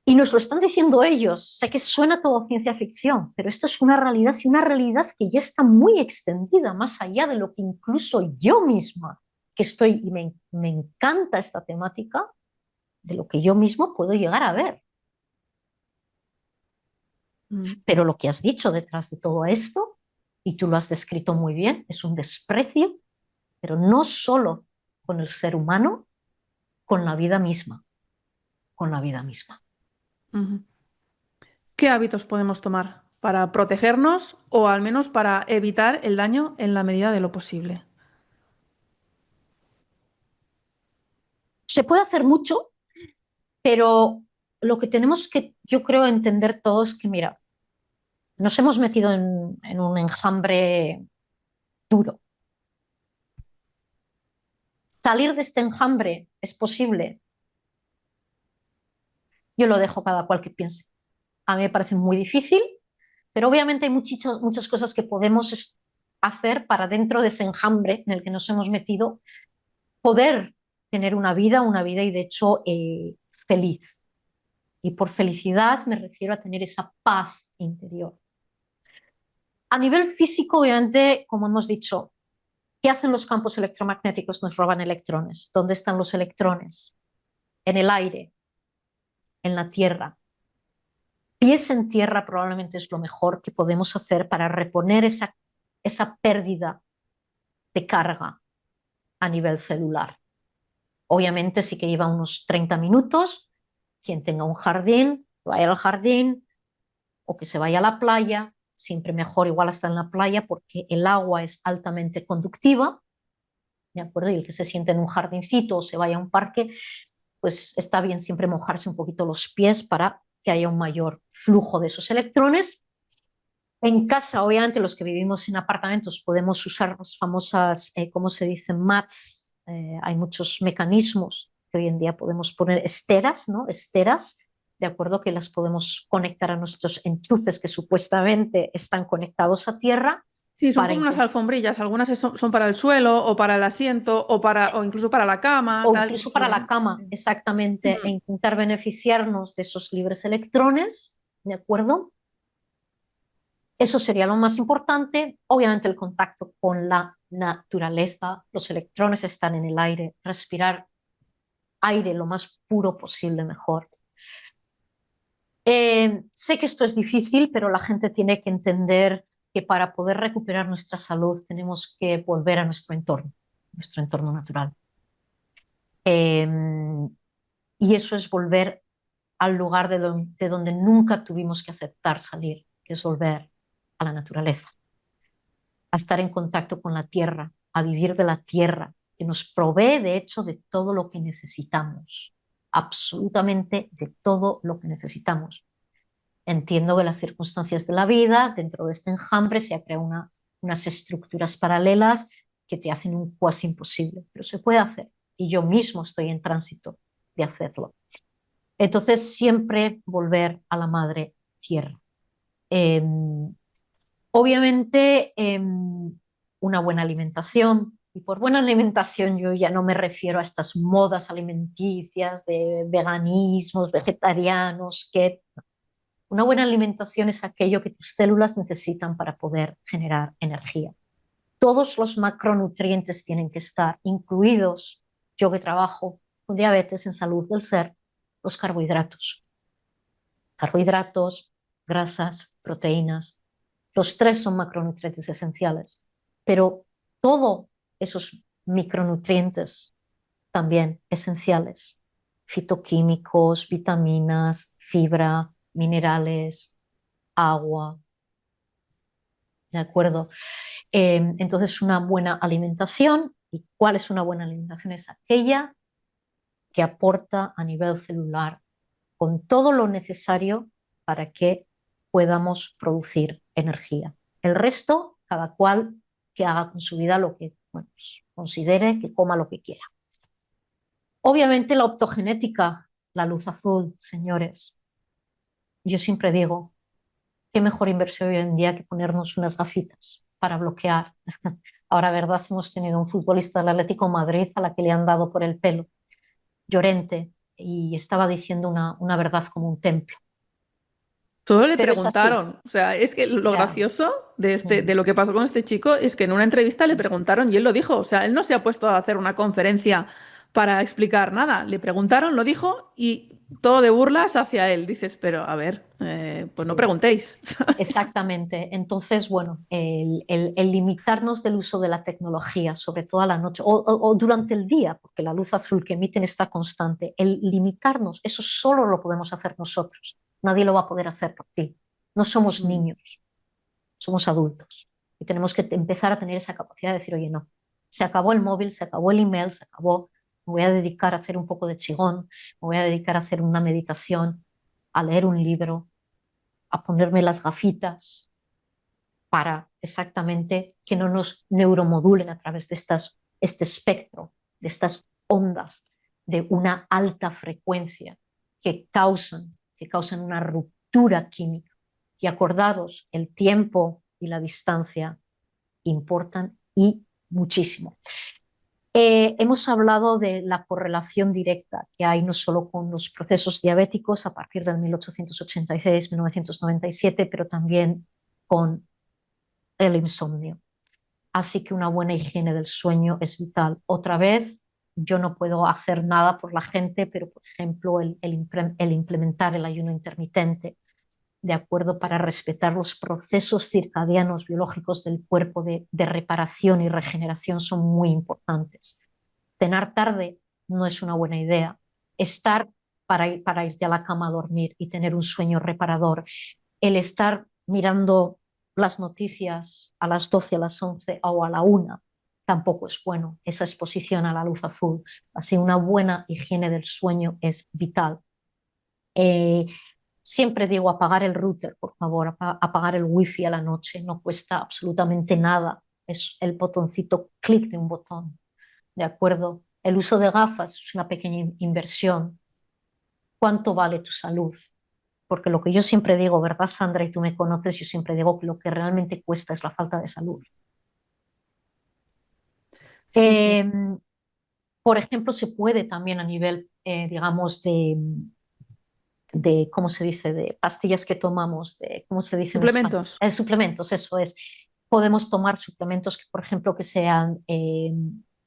Y nos lo están diciendo ellos. Sé que suena todo ciencia ficción, pero esto es una realidad, y una realidad que ya está muy extendida, más allá de lo que incluso yo misma, que estoy, y me encanta esta temática, de lo que yo mismo puedo llegar a ver. Pero lo que has dicho detrás de todo esto, y tú lo has descrito muy bien, es un desprecio, pero no solo con el ser humano, con la vida misma, con la vida misma. ¿Qué hábitos podemos tomar para protegernos o al menos para evitar el daño en la medida de lo posible? Se puede hacer mucho, pero lo que tenemos que, yo creo, entender todos es que, mira, nos hemos metido en un enjambre duro. Salir de este enjambre es posible. Yo lo dejo a cada cual que piense. A mí me parece muy difícil, pero obviamente hay muchas cosas que podemos hacer para, dentro de ese enjambre en el que nos hemos metido, poder tener una vida y de hecho feliz. Y por felicidad me refiero a tener esa paz interior. A nivel físico, obviamente, como hemos dicho, ¿qué hacen los campos electromagnéticos? Nos roban electrones. ¿Dónde están los electrones? En el aire, en la tierra. Pies en tierra probablemente es lo mejor que podemos hacer para reponer esa pérdida de carga a nivel celular. Obviamente sí que lleva unos 30 minutos, Quien tenga un jardín, vaya al jardín o que se vaya a la playa, siempre mejor igual hasta en la playa porque el agua es altamente conductiva, ¿de acuerdo? Y el que se siente en un jardincito o se vaya a un parque, pues está bien siempre mojarse un poquito los pies para que haya un mayor flujo de esos electrones. En casa, obviamente, los que vivimos en apartamentos podemos usar las famosas, ¿cómo se dicen? Mats. Hay muchos mecanismos que hoy en día podemos poner esteras, ¿no? Esteras, de acuerdo, que las podemos conectar a nuestros enchufes que supuestamente están conectados a tierra. Sí, son Para como unas alfombrillas, algunas son para el suelo o para el asiento o incluso para la cama, o tal. incluso para la cama, exactamente, e Mm. intentar beneficiarnos de esos libres electrones, ¿de acuerdo? Eso sería lo más importante. Obviamente el contacto con la naturaleza, los electrones están en el aire, respirar aire lo más puro posible mejor. Sé que esto es difícil, pero la gente tiene que entender que para poder recuperar nuestra salud tenemos que volver a nuestro entorno natural. Eh, y eso es volver al lugar de donde nunca tuvimos que aceptar salir, que es volver a la naturaleza, a estar en contacto con la tierra, a vivir de la tierra, que nos provee de hecho de todo lo que necesitamos, absolutamente de todo lo que necesitamos. Entiendo que las circunstancias de la vida, dentro de este enjambre, se ha creado unas estructuras paralelas que te hacen un cuasi imposible, pero se puede hacer y yo mismo estoy en tránsito de hacerlo. Entonces, siempre volver a la madre tierra. Eh, Obviamente, una buena alimentación, y por buena alimentación yo ya no me refiero a estas modas alimenticias de veganismos, vegetarianos, que una buena alimentación es aquello que tus células necesitan para poder generar energía. Todos los macronutrientes tienen que estar incluidos, yo que trabajo con diabetes en salud del ser, los carbohidratos. Carbohidratos, grasas, proteínas. Los tres son macronutrientes esenciales, pero todos esos micronutrientes también esenciales, fitoquímicos, vitaminas, fibra, minerales, agua, ¿de acuerdo? Entonces, una buena alimentación, ¿y cuál es una buena alimentación? Es aquella que aporta a nivel celular con todo lo necesario para que podamos producir energía. El resto, cada cual que haga con su vida lo que bueno, pues, considere, que coma lo que quiera. Obviamente la optogenética, la luz azul, señores. Yo siempre digo, qué mejor inversión hoy en día que ponernos unas gafitas para bloquear. Ahora, verdad, hemos tenido un futbolista del Atlético de Madrid a la que le han dado por el pelo, Llorente, y estaba diciendo una verdad como un templo. Solo le Pero es así. preguntaron, o sea, es que lo Ya. gracioso de Mm. lo que pasó con este chico es que en una entrevista le preguntaron y él lo dijo, o sea, él no se ha puesto a hacer una conferencia para explicar nada, le preguntaron, lo dijo y todo de burlas hacia él. Dices, pero a ver, pues no Sí, preguntéis. exactamente. Entonces, bueno, el limitarnos del uso de la tecnología, sobre todo a la noche o durante el día, porque la luz azul que emiten está constante, el limitarnos, eso solo lo podemos hacer nosotros. Nadie lo va a poder hacer por ti. No somos Mm. niños, somos adultos. Y tenemos que empezar a tener esa capacidad de decir, oye, no, se acabó el móvil, se acabó el email, se acabó, me voy a dedicar a hacer un poco de qigong, me voy a dedicar a hacer una meditación, a leer un libro, a ponerme las gafitas para exactamente que no nos neuromodulen a través de este espectro, de estas ondas de una alta frecuencia que causan una ruptura química. Y acordados, el tiempo y la distancia importan y muchísimo. Hemos hablado de la correlación directa que hay no solo con los procesos diabéticos a partir del 1886-1997, pero también con el insomnio. Así que una buena higiene del sueño es vital. Otra vez, yo no puedo hacer nada por la gente, pero por ejemplo, el implementar el ayuno intermitente, de acuerdo, para respetar los procesos circadianos biológicos del cuerpo de reparación y regeneración son muy importantes. Cenar tarde no es una buena idea. Estar para irte a la cama a dormir y tener un sueño reparador. El estar mirando las noticias a las 12, a las 11 o a la 1 tampoco es bueno, esa exposición a la luz azul. Así una buena higiene del sueño es vital. Siempre digo apagar el router, por favor, apagar el wifi a la noche, no cuesta absolutamente nada, es el botoncito, clic de un botón, ¿de acuerdo? El uso de gafas es una pequeña inversión. ¿Cuánto vale tu salud? Porque lo que yo siempre digo, ¿verdad, Sandra? Y tú me conoces, yo siempre digo que lo que realmente cuesta es la falta de salud. Sí, sí. Por ejemplo, se puede también a nivel, digamos, de, ¿cómo se dice?, de pastillas que tomamos, de, ¿cómo se dice en español? Suplementos. Suplementos, eso es. Podemos tomar suplementos que, por ejemplo, que sean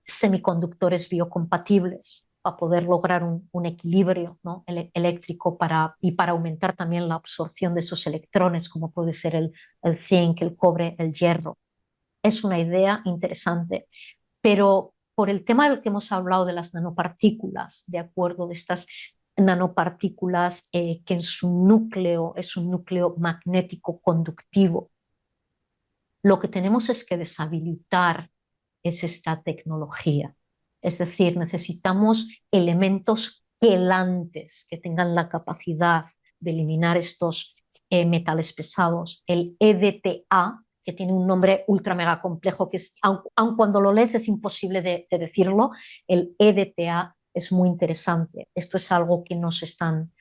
semiconductores biocompatibles para poder lograr un equilibrio, ¿no?, eléctrico y para aumentar también la absorción de esos electrones, como puede ser el zinc, el cobre, el hierro. Es una idea interesante, pero por el tema del que hemos hablado de las nanopartículas, de acuerdo, de estas nanopartículas que en su núcleo es un núcleo magnético conductivo, lo que tenemos es que deshabilitar esta tecnología. Es decir, necesitamos elementos quelantes que tengan la capacidad de eliminar estos metales pesados. El EDTA, que tiene un nombre ultra mega complejo, que es, aun cuando lo lees es imposible de decirlo, el EDTA es muy interesante. Esto es algo que nos están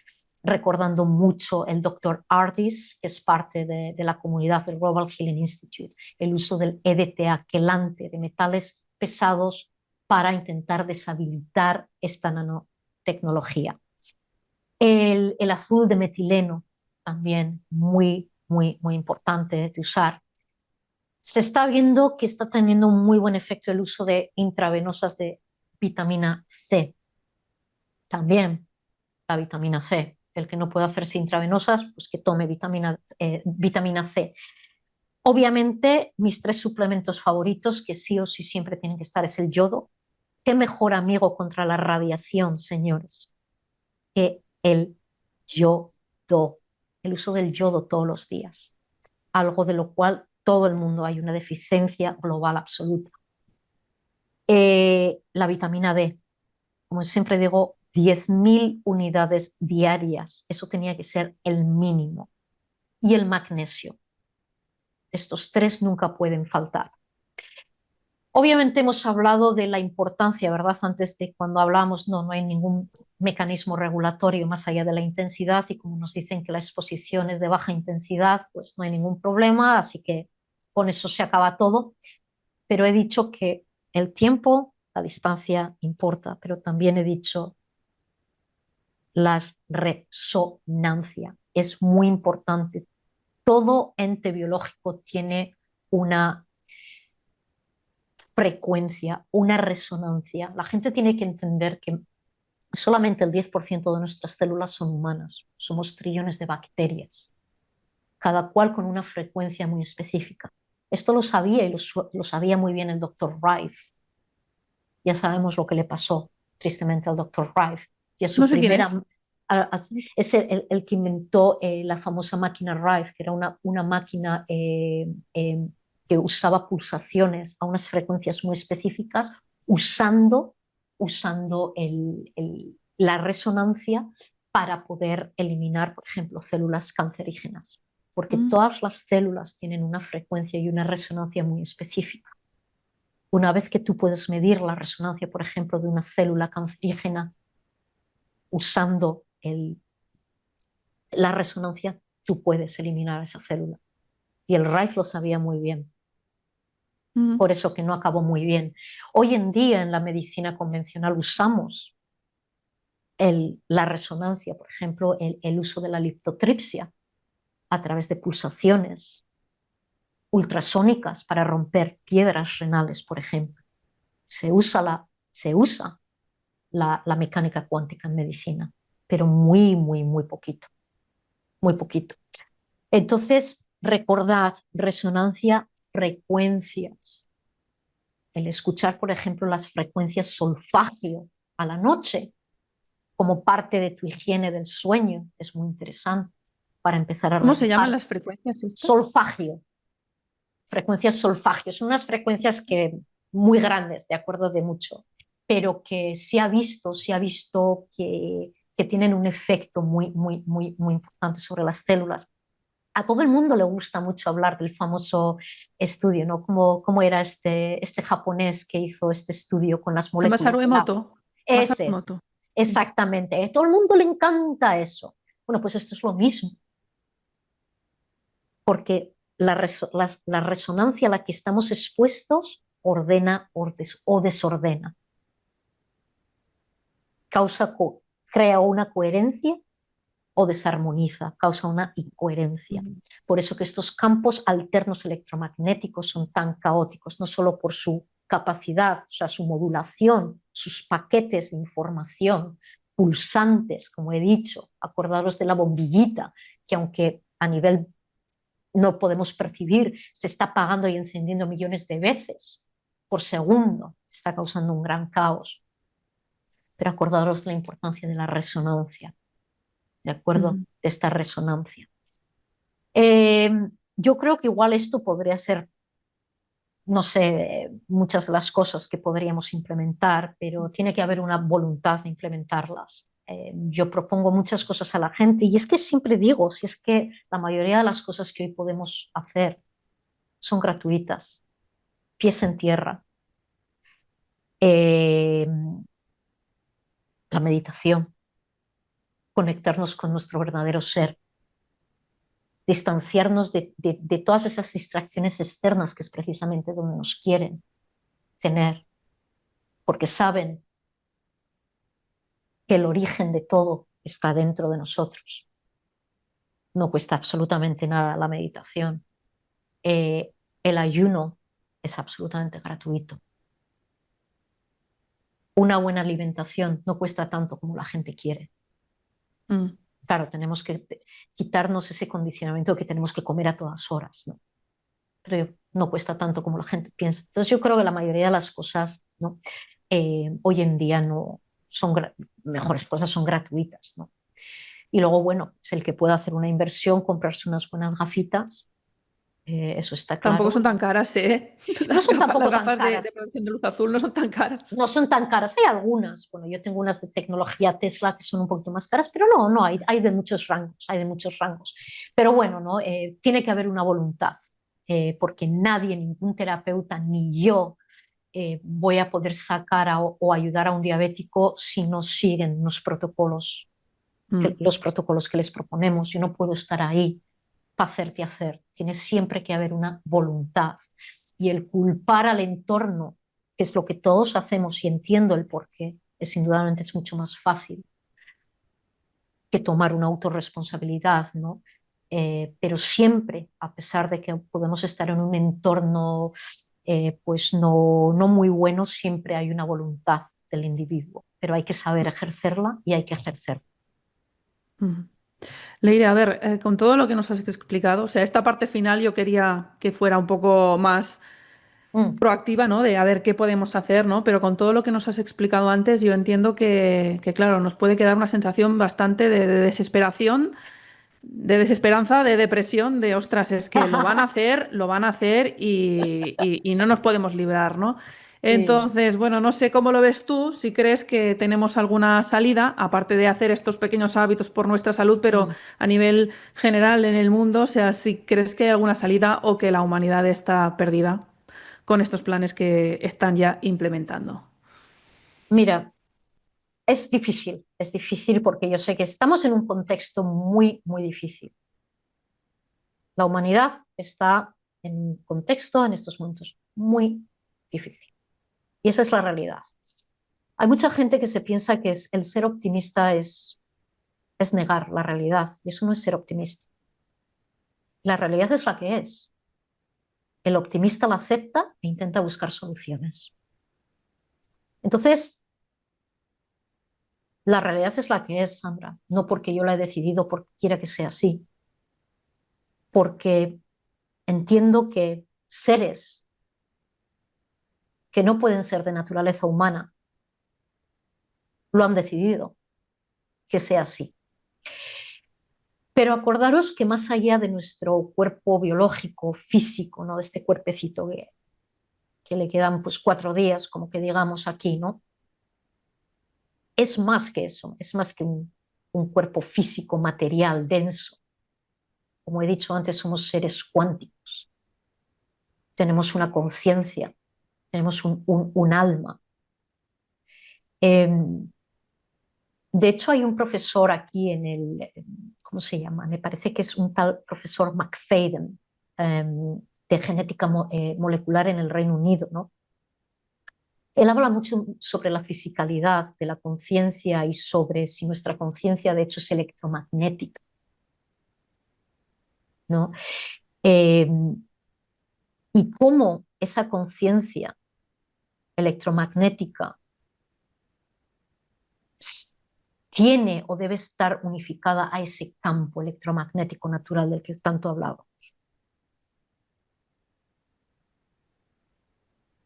recordando mucho el doctor Ardis, que es parte de la comunidad del Global Healing Institute, el uso del EDTA quelante, de metales pesados, para intentar deshabilitar esta nanotecnología. El azul de metileno, también muy, muy, muy importante de usar. Se está viendo que está teniendo un muy buen efecto el uso de intravenosas de vitamina C. También la vitamina C. El que no puede hacerse intravenosas, pues que tome vitamina C. Obviamente, mis 3 suplementos favoritos, que sí o sí siempre tienen que estar, es el yodo. ¿Qué mejor amigo contra la radiación, señores, que el yodo? El uso del yodo todos los días. Algo de lo cual todo el mundo hay una deficiencia global absoluta. La vitamina D, como siempre digo, 10.000 unidades diarias. Eso tenía que ser el mínimo. Y el magnesio. Estos 3 nunca pueden faltar. Obviamente hemos hablado de la importancia, ¿verdad? Antes de cuando hablamos, no hay ningún mecanismo regulatorio más allá de la intensidad y como nos dicen que la exposición es de baja intensidad, pues no hay ningún problema, así que con eso se acaba todo. Pero he dicho que el tiempo, la distancia importa, pero también he dicho las resonancia. Es muy importante. Todo ente biológico tiene una frecuencia, una resonancia. La gente tiene que entender que solamente el 10% de nuestras células son humanas. Somos trillones de bacterias, cada cual con una frecuencia muy específica. Esto lo sabía y lo sabía muy bien el doctor Rife. Ya sabemos lo que le pasó tristemente al doctor Rife. Y a No su sé quién primera... es. Es el que inventó la famosa máquina Rife, que era una máquina que usaba pulsaciones a unas frecuencias muy específicas, usando la resonancia para poder eliminar, por ejemplo, células cancerígenas, porque Mm. todas las células tienen una frecuencia y una resonancia muy específica. Una vez que tú puedes medir la resonancia, por ejemplo, de una célula cancerígena usando la resonancia, tú puedes eliminar esa célula. Y el Rife lo sabía muy bien. Mm. Por eso que no acabó muy bien. Hoy en día en la medicina convencional usamos la resonancia, por ejemplo, el uso de la liptotripsia a través de pulsaciones ultrasónicas para romper piedras renales, por ejemplo. Se usa la mecánica cuántica en medicina, pero muy, muy, muy poquito, muy poquito. Entonces, recordad, resonancia, frecuencias. El escuchar, por ejemplo, las frecuencias solfagio a la noche como parte de tu higiene del sueño. Es muy interesante para empezar a ¿Cómo se llaman relajar. las frecuencias estas? Solfagio, frecuencias solfagio, son unas frecuencias que muy grandes, de acuerdo de mucho, pero que se ha visto que tienen un efecto muy, muy, muy, muy importante sobre las células. A todo el mundo le gusta mucho hablar del famoso estudio, ¿no? Cómo era este japonés que hizo este estudio con las moléculas Masaru del agua. Emoto. Masaru Ese es, Emoto. Sí. exactamente. A todo el mundo le encanta eso. Bueno, pues esto es lo mismo, porque la resonancia a la que estamos expuestos ordena o desordena, causa, crea una coherencia o desarmoniza, causa una incoherencia. Mm. Por eso que estos campos alternos electromagnéticos son tan caóticos, no solo por su capacidad, o sea, su modulación, sus paquetes de información, pulsantes, como he dicho, acordaros de la bombillita, que aunque a nivel no podemos percibir, se está apagando y encendiendo millones de veces por segundo, está causando un gran caos. Pero acordaros de la importancia de la resonancia, ¿de acuerdo? Ujú. De esta resonancia. Eh, yo creo que igual esto podría ser, no sé, muchas de las cosas que podríamos implementar, pero tiene que haber una voluntad de implementarlas. Yo propongo muchas cosas a la gente y es que siempre digo, si es que la mayoría de las cosas que hoy podemos hacer son gratuitas, pies en tierra. Eh, la meditación, conectarnos con nuestro verdadero ser, distanciarnos de todas esas distracciones externas que es precisamente donde nos quieren tener, porque saben que el origen de todo está dentro de nosotros. No cuesta absolutamente nada la meditación. El ayuno es absolutamente gratuito. Una buena alimentación no cuesta tanto como la gente quiere. Mm. Claro, tenemos que quitarnos ese condicionamiento que tenemos que comer a todas horas, ¿no? Pero no cuesta tanto como la gente piensa. Entonces yo creo que la mayoría de las cosas, ¿no? Hoy en día no son mejores cosas, son gratuitas, ¿no? Y luego, bueno, es el que pueda hacer una inversión, comprarse unas buenas gafitas, eso está Tampoco claro. son tan caras, ¿eh? No son Las tampoco tan gafas de caras, producción de luz azul no son tan caras. no son tan caras, hay algunas, bueno, yo tengo unas de tecnología Tesla que son un poquito más caras, pero no, hay de muchos rangos, hay de muchos rangos. Pero bueno, ¿no? Tiene que haber una voluntad, porque nadie, ningún terapeuta, ni yo voy a poder sacar o ayudar a un diabético si no siguen Mm. los protocolos que les proponemos. Yo no puedo estar ahí para hacerte hacer. Tiene siempre que haber una voluntad. Y el culpar al entorno, que es lo que todos hacemos y entiendo el porqué, es indudablemente es mucho más fácil que tomar una autorresponsabilidad, ¿no? Pero siempre, a pesar de que podemos estar en un entorno pues no muy bueno, siempre hay una voluntad del individuo, pero hay que saber ejercerla y hay que ejercerla. Mm. Leire, a ver, con todo lo que nos has explicado, o sea, esta parte final yo quería que fuera un poco más Mm. proactiva, ¿no? De a ver qué podemos hacer, ¿no? Pero con todo lo que nos has explicado antes, yo entiendo que, claro, nos puede quedar una sensación bastante de desesperación, de desesperanza, de depresión, de ostras, es que lo van a hacer y no nos podemos librar, ¿no? Sí. Entonces, bueno, no sé cómo lo ves tú, si crees que tenemos alguna salida, aparte de hacer estos pequeños hábitos por nuestra salud, pero Mm. a nivel general en el mundo, o sea, si crees que hay alguna salida o que la humanidad está perdida con estos planes que están ya implementando. Mira, es difícil porque yo sé que estamos en un contexto muy, muy difícil. La humanidad está en un contexto en estos momentos muy difícil. Y esa es la realidad. Hay mucha gente que se piensa que el ser optimista es negar la realidad, y eso no es ser optimista. La realidad es la que es. El optimista la acepta e intenta buscar soluciones. Entonces, la realidad es la que es, Sandra, no porque yo la he decidido, porque quiera que sea así, porque entiendo que seres que no pueden ser de naturaleza humana lo han decidido. que sea así. Pero acordaros que más allá de nuestro cuerpo biológico, físico, ¿no? Este cuerpecito que le quedan pues 4 días, como que digamos aquí, ¿no? Es más que eso, es más que un cuerpo físico, material, denso. Como he dicho antes, somos seres cuánticos. Tenemos una conciencia, tenemos un alma. De hecho, hay un profesor aquí en el, ¿cómo se llama? Me parece que es un tal profesor McFadden, de genética molecular en el Reino Unido, ¿no? Él habla mucho sobre la fisicalidad de la conciencia y sobre si nuestra conciencia de hecho es electromagnética, ¿no? Eh, y cómo esa conciencia electromagnética tiene o debe estar unificada a ese campo electromagnético natural del que tanto hablaba.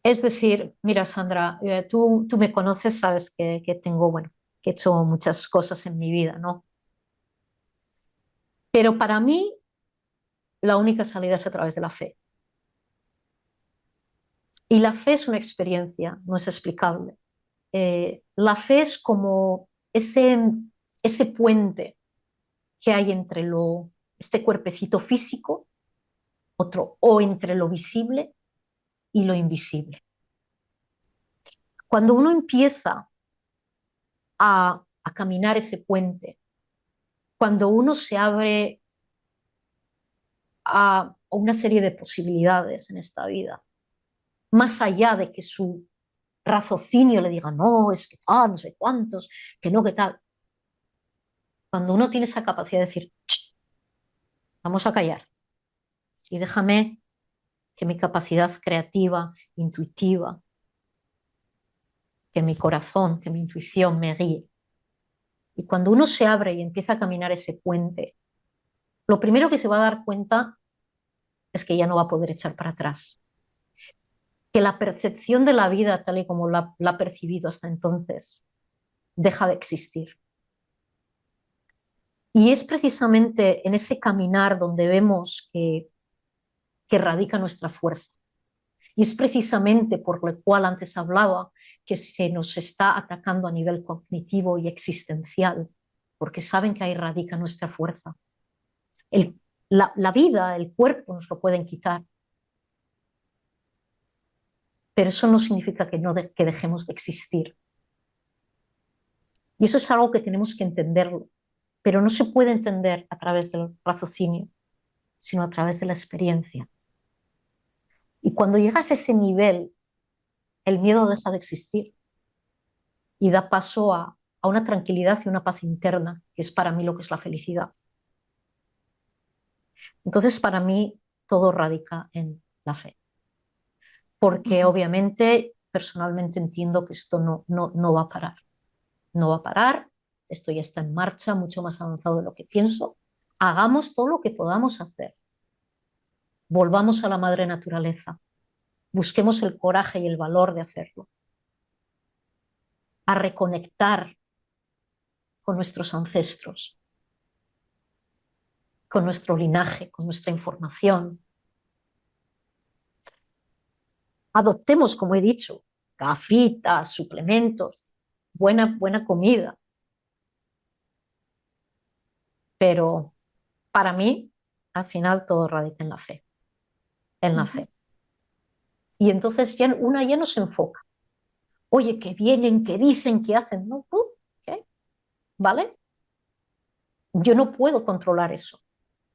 Es decir, mira, Sandra, tú me conoces, sabes que tengo, bueno, que he hecho muchas cosas en mi vida, ¿no? Pero para mí la única salida es a través de la fe. Y la fe es una experiencia, no es explicable. La fe es como ese puente que hay entre este cuerpecito físico, o entre lo visible y lo invisible. Cuando uno empieza a caminar ese puente, cuando uno se abre a una serie de posibilidades en esta vida, más allá de que su raciocinio le diga, no, es que no sé cuántos, que no, que tal. Cuando uno tiene esa capacidad de decir, vamos a callar y déjame que mi capacidad creativa, intuitiva, que mi corazón, que mi intuición me guíe. Y cuando uno se abre y empieza a caminar ese puente, lo primero que se va a dar cuenta es que ya no va a poder echar para atrás. Que la percepción de la vida tal y como la ha percibido hasta entonces deja de existir. Y es precisamente en ese caminar donde vemos que radica nuestra fuerza. Y es precisamente por lo cual antes hablaba que se nos está atacando a nivel cognitivo y existencial, porque saben que ahí radica nuestra fuerza. La vida, el cuerpo nos lo pueden quitar, pero eso no significa que dejemos de existir. Y eso es algo que tenemos que entenderlo, pero no se puede entender a través del raciocinio, sino a través de la experiencia. Y cuando llegas a ese nivel, el miedo deja de existir y da paso a una tranquilidad y una paz interna, que es para mí lo que es la felicidad. Entonces, para mí, todo radica en la fe. Porque obviamente, personalmente entiendo que esto no va a parar. No va a parar, esto ya está en marcha, mucho más avanzado de lo que pienso. Hagamos todo lo que podamos hacer. Volvamos a la madre naturaleza. Busquemos el coraje y el valor de hacerlo. A reconectar con nuestros ancestros, con nuestro linaje, con nuestra información. Adoptemos, como he dicho, gafitas, suplementos, buena comida. Pero para mí, al final, todo radica en la fe. En la fe. Y entonces una ya no se enfoca. Oye, que vienen, que dicen, que hacen. No, ¿okay? ¿Vale? Yo no puedo controlar eso,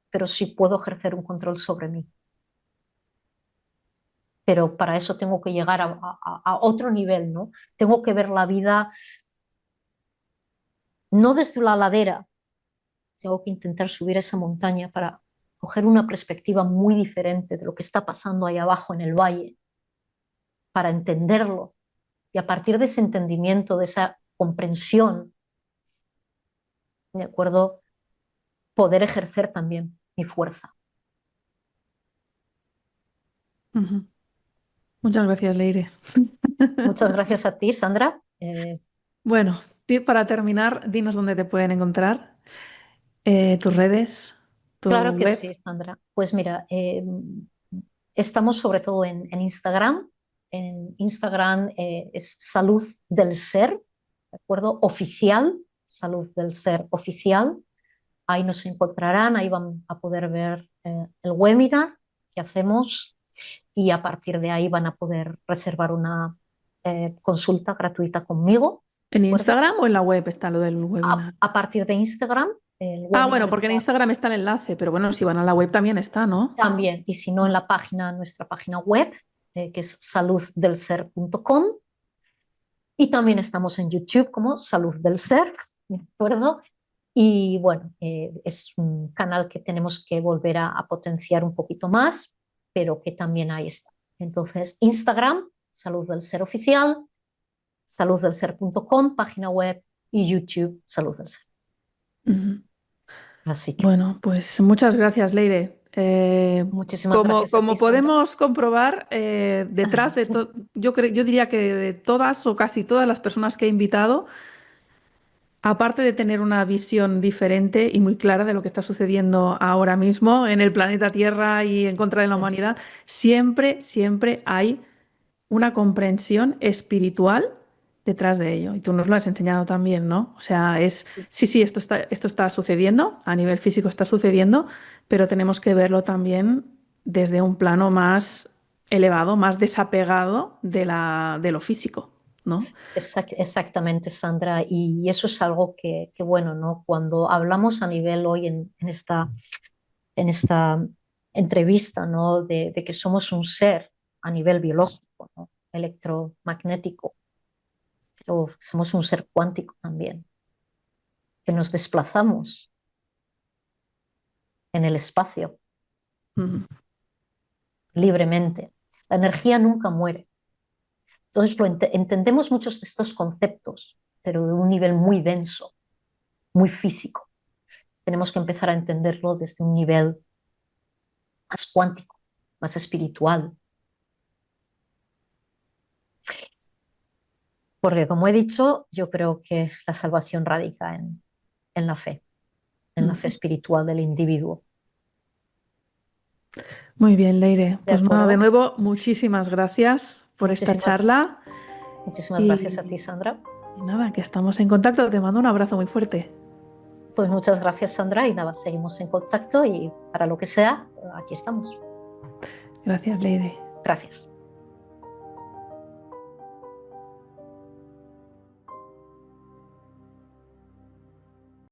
pero sí puedo ejercer un control sobre mí. Pero para eso tengo que llegar a otro nivel, ¿no? Tengo que ver la vida no desde la ladera, tengo que intentar subir esa montaña para coger una perspectiva muy diferente de lo que está pasando ahí abajo en el valle, para entenderlo y a partir de ese entendimiento, de esa comprensión, ¿de acuerdo? Poder ejercer también mi fuerza. Muchas gracias, Leire. Muchas gracias a ti, Sandra. Bueno, para terminar, dinos dónde te pueden encontrar, tus redes, tu Claro que web. sí, Sandra. Pues mira, estamos sobre todo en Instagram. En Instagram es Salud del Ser, ¿de acuerdo? Oficial, Salud del Ser oficial. Ahí nos encontrarán, ahí van a poder ver el webinar que hacemos y a partir de ahí van a poder reservar una consulta gratuita conmigo, ¿de ¿En acuerdo? Instagram o en la web está lo del webinar? A partir de Instagram, el Ah, bueno, webinar porque en ya Instagram está el enlace, pero bueno, si van a la web también está, ¿no? también, y si no en la página, nuestra página web, que es saluddelser.com, y también estamos en YouTube como Salud del Ser, ¿de acuerdo? Y bueno, es un canal que tenemos que volver a potenciar un poquito más, pero que también ahí está. Entonces, Instagram, Salud del Ser Oficial, saluddelser.com, página web, y YouTube, Salud del Ser. Ujú. Así que Bueno, pues muchas gracias, Leire. muchísimas Como, gracias a ti, como Sandra. podemos comprobar, detrás de todo, yo diría que de todas o casi todas las personas que he invitado, aparte de tener una visión diferente y muy clara de lo que está sucediendo ahora mismo en el planeta Tierra y en contra de la humanidad, siempre hay una comprensión espiritual detrás de ello. Y tú nos lo has enseñado también, ¿no? O sea, sí, esto está sucediendo, a nivel físico está sucediendo, pero tenemos que verlo también desde un plano más elevado, más desapegado de lo físico, ¿no? Exactamente, Sandra. Y eso es algo que, bueno, ¿no? Cuando hablamos a nivel hoy en esta entrevista, ¿no? De que somos un ser a nivel biológico, ¿no? Electromagnético, pero somos un ser cuántico también, que nos desplazamos en el espacio Ujú, libremente. La energía nunca muere. Entonces entendemos muchos de estos conceptos, pero de un nivel muy denso, muy físico. Tenemos que empezar a entenderlo desde un nivel más cuántico, más espiritual. Porque como he dicho, yo creo que la salvación radica en en la fe ujú. espiritual del individuo. Muy bien, Leire. ¿De Pues nada, de acuerdo? nuevo, muchísimas gracias por esta Muchísimas, charla muchísimas gracias a ti, y, Sandra. y nada, que estamos en contacto. Te mando un abrazo muy fuerte. Pues muchas gracias, Sandra, y nada, seguimos en contacto y para lo que sea, aquí estamos. Gracias, Leire. Gracias.